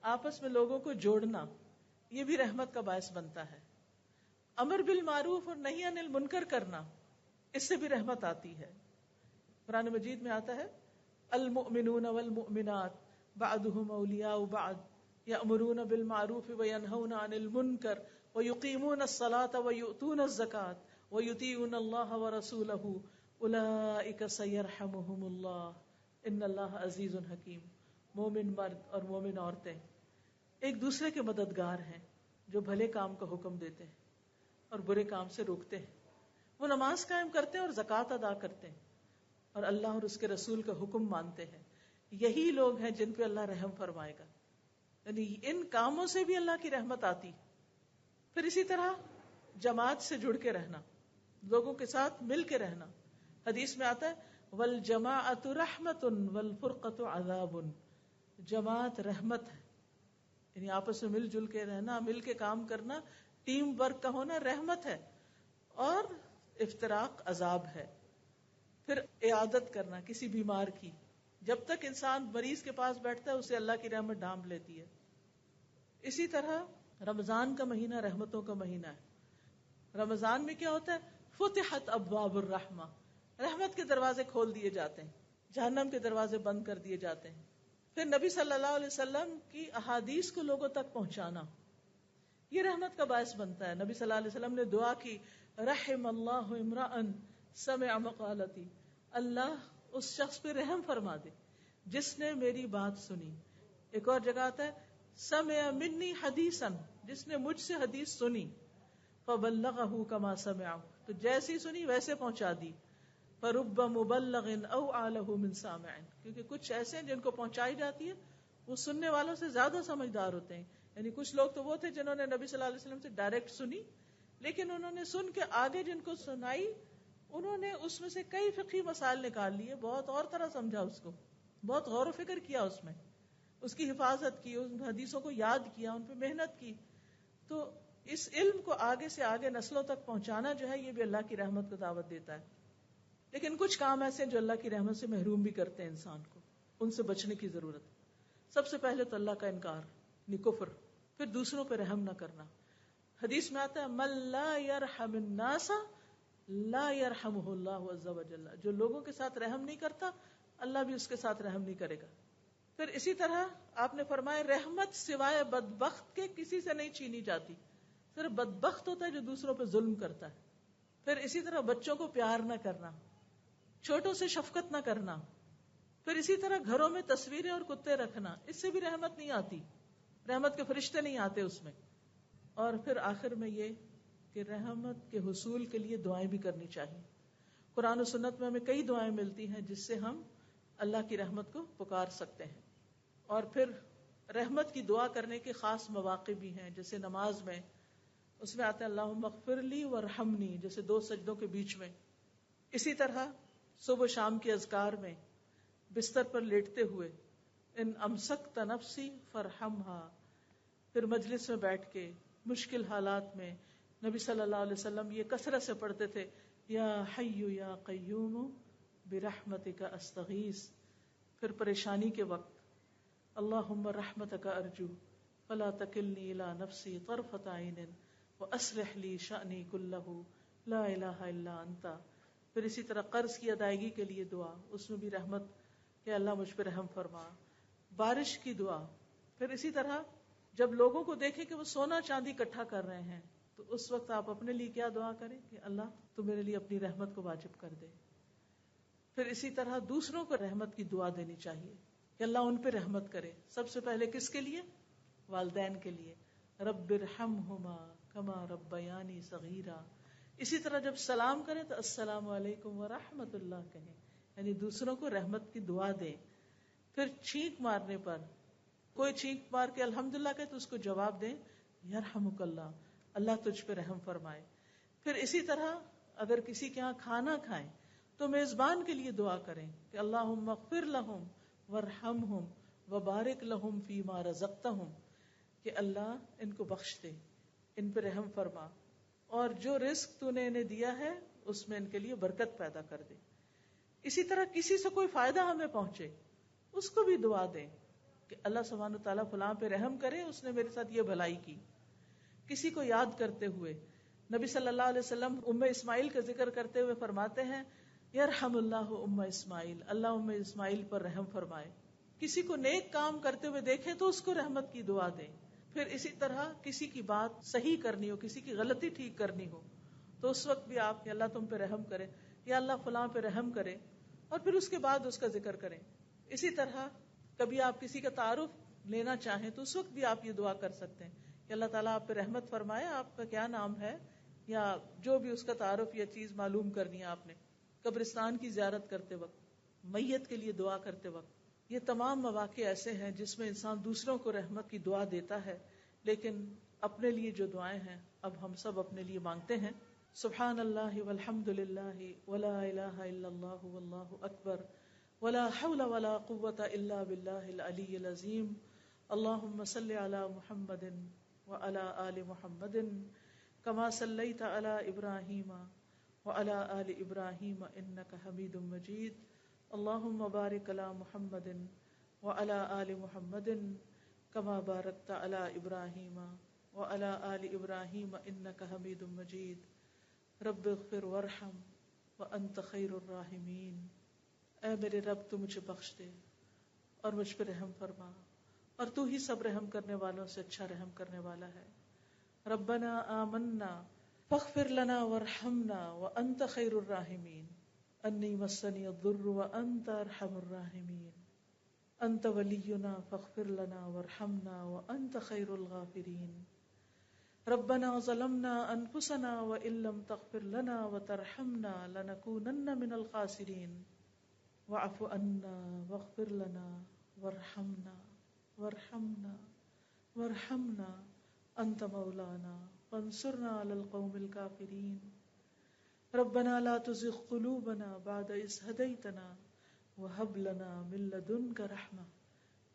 آپس میں لوگوں کو جوڑنا، یہ بھی رحمت کا باعث بنتا ہے. امر بالمعروف اور نہی عن المنکر کرنا، اس سے بھی رحمت آتی ہے. قرآن مجید میں آتا ہے المؤمنون والمؤمنات بعضهم اولیاء بعض یأمرون بالمعروف وینہون عن المنکر ویقیمون الصلاة ویؤتون الزکاة ویطیعون اللہ ورسولہ اولئک سیرحمہم اللہ ان اللہ عزیز حکیم. مومن مرد اور مومن عورتیں ایک دوسرے کے مددگار ہیں جو بھلے کام کا حکم دیتے ہیں اور برے کام سے روکتے ہیں. وہ نماز قائم کرتے ہیں اور زکوٰۃ ادا کرتے ہیں اور اللہ اور اس کے رسول کا حکم مانتے ہیں. یہی لوگ ہیں جن پہ اللہ رحم فرمائے گا. یعنی ان کاموں سے بھی اللہ کی رحمت آتی. پھر اسی طرح جماعت سے جڑ کے رہنا، لوگوں کے ساتھ مل کے رہنا. حدیث میں آتا ہے والجماعۃ رحمت والفرقۃ عذاب. جماعت رحمت ہے، یعنی آپس میں مل جل کے رہنا، مل کے کام کرنا، ٹیم ورک کا ہونا رحمت ہے، اور افتراق عذاب ہے. پھر عیادت کرنا کسی بیمار کی، جب تک انسان مریض کے پاس بیٹھتا ہے اسے اللہ کی رحمت ڈھانپ لیتی ہے. اسی طرح رمضان کا مہینہ رحمتوں کا مہینہ ہے. رمضان میں کیا ہوتا ہے فتحت ابواب الرحمہ، رحمت کے دروازے کھول دیے جاتے ہیں، جہنم کے دروازے بند کر دیے جاتے ہیں. پھر نبی صلی اللہ علیہ وسلم کی احادیث کو لوگوں تک پہنچانا، یہ رحمت کا باعث بنتا ہے. نبی صلی اللہ علیہ وسلم نے دعا کی رحم اللہ امرأ سمع مقالتی، اللہ اس شخص پہ رحم فرما دے جس نے میری بات سنی. ایک اور جگہ آتا ہے سمع منی حدیثا، جس نے مجھ سے حدیث سنی، فبلغہ کما سمع، تو جیسی سنی ویسے پہنچا دی. فرب مبلغ اوعى له من سامع، کیونکہ کچھ ایسے ہیں جن کو پہنچائی جاتی ہے وہ سننے والوں سے زیادہ سمجھدار ہوتے ہیں. یعنی کچھ لوگ تو وہ تھے جنہوں نے نبی صلی اللہ علیہ وسلم سے ڈائریکٹ سنی، لیکن انہوں نے سن کے آگے جن کو سنائی انہوں نے اس میں سے کئی فقہی مسائل نکال لیے، بہت اور طرح سمجھا، اس کو بہت غور و فکر کیا، اس میں اس کی حفاظت کی، ان حدیثوں کو یاد کیا، ان پہ محنت کی. تو اس علم کو آگے سے آگے نسلوں تک پہنچانا جو ہے یہ بھی اللہ کی رحمت کو دعوت دیتا ہے. لیکن کچھ کام ایسے ہیں جو اللہ کی رحمت سے محروم بھی کرتے ہیں انسان کو، ان سے بچنے کی ضرورت ہے. سب سے پہلے تو اللہ کا انکار، یعنی کفر. پھر دوسروں پہ رحم نہ کرنا. حدیث میں آتا ہے من لا يرحم الناس لا يرحمه اللہ عز وجل، جو لوگوں کے ساتھ رحم نہیں کرتا اللہ بھی اس کے ساتھ رحم نہیں کرے گا. پھر اسی طرح آپ نے فرمایا رحمت سوائے بدبخت کے کسی سے نہیں چھینی جاتی، صرف بدبخت ہوتا ہے جو دوسروں پہ ظلم کرتا ہے. پھر اسی طرح بچوں کو پیار نہ کرنا، چھوٹوں سے شفقت نہ کرنا. پھر اسی طرح گھروں میں تصویریں اور کتے رکھنا، اس سے بھی رحمت نہیں آتی، رحمت کے فرشتے نہیں آتے اس میں. اور پھر آخر میں یہ کہ رحمت کے حصول کے لیے دعائیں بھی کرنی چاہیے. قرآن و سنت میں ہمیں کئی دعائیں ملتی ہیں جس سے ہم اللہ کی رحمت کو پکار سکتے ہیں. اور پھر رحمت کی دعا کرنے کے خاص مواقع بھی ہیں، جیسے نماز میں اس میں آتا ہے اللہم اغفر لی وارحمنی، جیسے 2 سجدوں کے بیچ میں. اسی طرح صبح و شام کے اذکار میں بستر پر لیٹتے ہوئے ان امسکت نفسی فرحمہا. پھر مجلس میں بیٹھ کے مشکل حالات میں نبی صلی اللہ علیہ وسلم یہ کثرت سے پڑھتے تھے یا حی یا قیوم برحمتک استغیث. پھر پریشانی کے وقت اللہم رحمتک ارجو فلا تکلنی الی نفسی طرفۃ عین واصلح لی شأنی کلہ لا الہ الا انت. پھر اسی طرح قرض کی ادائیگی کے لیے دعا، اس میں بھی رحمت کہ اللہ مجھ پہ رحم فرما. بارش کی دعا. پھر اسی طرح جب لوگوں کو دیکھیں کہ وہ سونا چاندی اکٹھا کر رہے ہیں تو اس وقت آپ اپنے لیے کیا دعا کریں کہ اللہ تو میرے لیے اپنی رحمت کو واجب کر دے. پھر اسی طرح دوسروں کو رحمت کی دعا دینی چاہیے کہ اللہ ان پہ رحمت کرے. سب سے پہلے کس کے لیے؟ والدین کے لیے. رب ارحمہما کما ربیانی صغیرا. اسی طرح جب سلام کریں تو السلام علیکم ورحمۃ اللہ کہیں، یعنی دوسروں کو رحمت کی دعا دیں. پھر چھینک مارنے پر کوئی چھینک مار کے الحمدللہ کہے تو اس کو جواب دیں یرحمک اللہ، اللہ تجھ پہ رحم فرمائے. پھر اسی طرح اگر کسی کے ہاں کھانا کھائیں تو میزبان کے لیے دعا کریں کہ اللہم اغفر لہم ورحمہم وبارک لہم فیما رزقتہم، کہ اللہ ان کو بخش دے، ان پہ رحم فرما، اور جو رزق تو نے انہیں دیا ہے اس میں ان کے لیے برکت پیدا کر دے. اسی طرح کسی سے کوئی فائدہ ہمیں پہنچے اس کو بھی دعا دیں کہ اللہ سبحانہ تعالیٰ فلاں پہ رحم کرے، اس نے میرے ساتھ یہ بھلائی کی. کسی کو یاد کرتے ہوئے نبی صلی اللہ علیہ وسلم ام اسماعیل کا ذکر کرتے ہوئے فرماتے ہیں یرحم اللہ ام اسماعیل، اللہ ام اسماعیل پر رحم فرمائے. کسی کو نیک کام کرتے ہوئے دیکھیں تو اس کو رحمت کی دعا دیں. پھر اسی طرح کسی کی بات صحیح کرنی ہو، کسی کی غلطی ٹھیک کرنی ہو تو اس وقت بھی آپ کہ اللہ تم پہ رحم کرے یا اللہ فلاں پہ رحم کرے، اور پھر اس کے بعد اس کا ذکر کریں. اسی طرح کبھی آپ کسی کا تعارف لینا چاہیں تو اس وقت بھی آپ یہ دعا کر سکتے ہیں کہ اللہ تعالیٰ آپ پہ رحمت فرمائے، آپ کا کیا نام ہے، یا جو بھی اس کا تعارف یا چیز معلوم کرنی ہے آپ نے. قبرستان کی زیارت کرتے وقت، میت کے لیے دعا کرتے وقت، یہ تمام مواقع ایسے ہیں جس میں انسان دوسروں کو رحمت کی دعا دیتا ہے. لیکن اپنے لیے جو دعائیں ہیں اب ہم سب اپنے لیے مانگتے ہیں. سبحان اللہ والحمد للہ ولا الہ الا اللہ واللہ اکبر ولا حول ولا قوة الا باللہ العلی العظیم. اللہم صلی علی محمد وعلی آل محمد کما صلیت علی ابراہیم وعلی آل ابراہیم انک حمید مجید. اللہم بارک علی محمد وعلی آل محمد کما بارکت علی ابراہیم وعلی آل ابراہیم انک حمید مجید. رب اغفر وارحم وانت خیر الراحمین. اے میرے رب تو مجھے بخش دے اور مجھ پہ رحم فرما، اور تو ہی سب رحم کرنے والوں سے اچھا رحم کرنے والا ہے. ربنا آمنا فاغفر لنا وارحمنا وانت خیر الراحمین. انی مسنی الضر وانت ارحم الراحمین. انت ولینا فاغفر لنا وارحمنا وانت خیر الغافرین. ربنا ظلمنا انفسنا وان لم تغفر لنا وترحمنا لنکونن من الخاسرین. واعف عنا واغفر لنا وارحمنا وارحمنا انت مولانا فانصرنا على القوم الكافرین. ربنا لا تزغ قلوبنا بعد إذ هديتنا وهب لنا من لدنك رحمة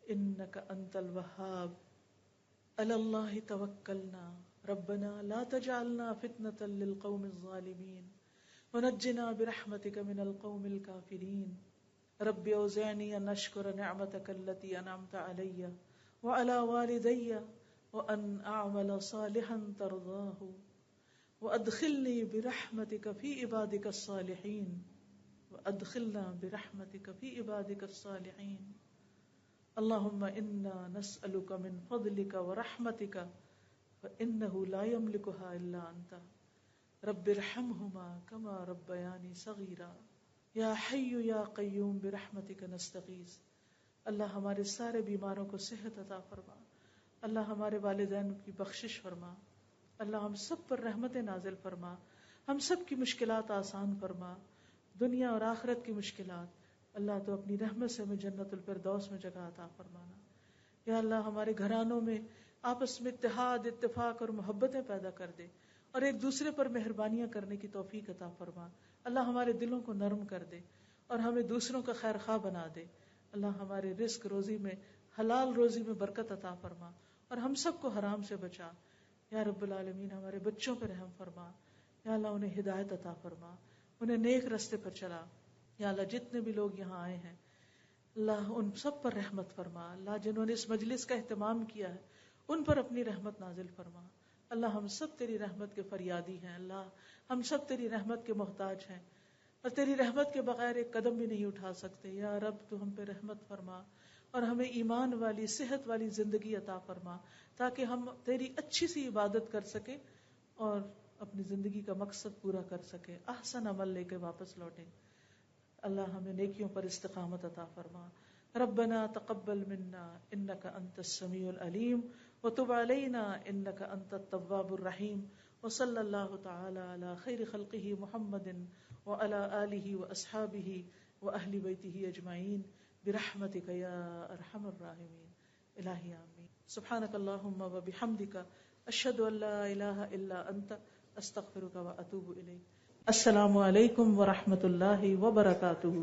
إنك أنت الوهاب. على الله توكلنا ربنا لا تجعلنا فتنة للقوم الظالمين ونجنا برحمتك من القوم الكافرين. رب اوزعني ان اشكر نعمتك التي انعمت علي وعلى والدي وان اعمل صالحا ترضاه وادخلني برحمتك في عبادك الصالحين وادخلنا برحمتك في عبادك الصالحين. اللهم انا نسألك من فضلك ورحمتك فانه لا يملكها الا انت. رب ارحمهما كما ربياني صغيرا. یا حی یا قیوم برحمتک نستغیث. اللہ ہمارے سارے بیماروں کو صحت عطا فرما، اللہ ہمارے والدین کی بخشش فرما، اللہ ہم سب پر رحمت نازل فرما، ہم سب کی مشکلات آسان فرما، دنیا اور آخرت کی مشکلات اللہ تو اپنی رحمت سے ہمیں جنت الفردوس میں جگہ عطا فرمانا. یا اللہ ہمارے گھرانوں میں آپس میں اتحاد، اتفاق اور محبتیں پیدا کر دے اور ایک دوسرے پر مہربانیاں کرنے کی توفیق عطا فرما. اللہ ہمارے دلوں کو نرم کر دے اور ہمیں دوسروں کا خیر خواہ بنا دے. اللہ ہمارے رزق روزی میں، حلال روزی میں برکت عطا فرما اور ہم سب کو حرام سے بچا. یا رب العالمین ہمارے بچوں پہ رحم فرما. یا اللہ انہیں ہدایت عطا فرما، انہیں نیک رستے پر چلا. یا اللہ جتنے بھی لوگ یہاں آئے ہیں اللہ ان سب پر رحمت فرما. اللہ جنہوں نے اس مجلس کا اہتمام کیا ہے ان پر اپنی رحمت نازل فرما. اللہ ہم سب تیری رحمت کے فریادی ہیں، اللہ ہم سب تیری رحمت کے محتاج ہیں اور تیری رحمت کے بغیر ایک قدم بھی نہیں اٹھا سکتے. یا رب تو ہم پہ رحمت فرما اور ہمیں ایمان والی، صحت والی زندگی عطا فرما تاکہ ہم تیری اچھی سی عبادت کر سکیں اور اپنی زندگی کا مقصد پورا کر سکیں، احسن عمل لے کے واپس لوٹیں. اللہ ہمیں نیکیوں پر استقامت عطا فرما. ربنا تقبل منا انك انت السميع العليم وتب علينا انك انت التواب الرحيم وصلى الله تعالى على خير خلقه محمد وعلى آله واصحابه واهل بيته اجمعين برحمتك يا ارحم الراحمين. الہی آمین. سبحانك اللهم وبحمدك اشهد ان لا اله الا انت استغفرك واتوب الیک. السلام علیکم ورحمۃ اللہ وبرکاتہ.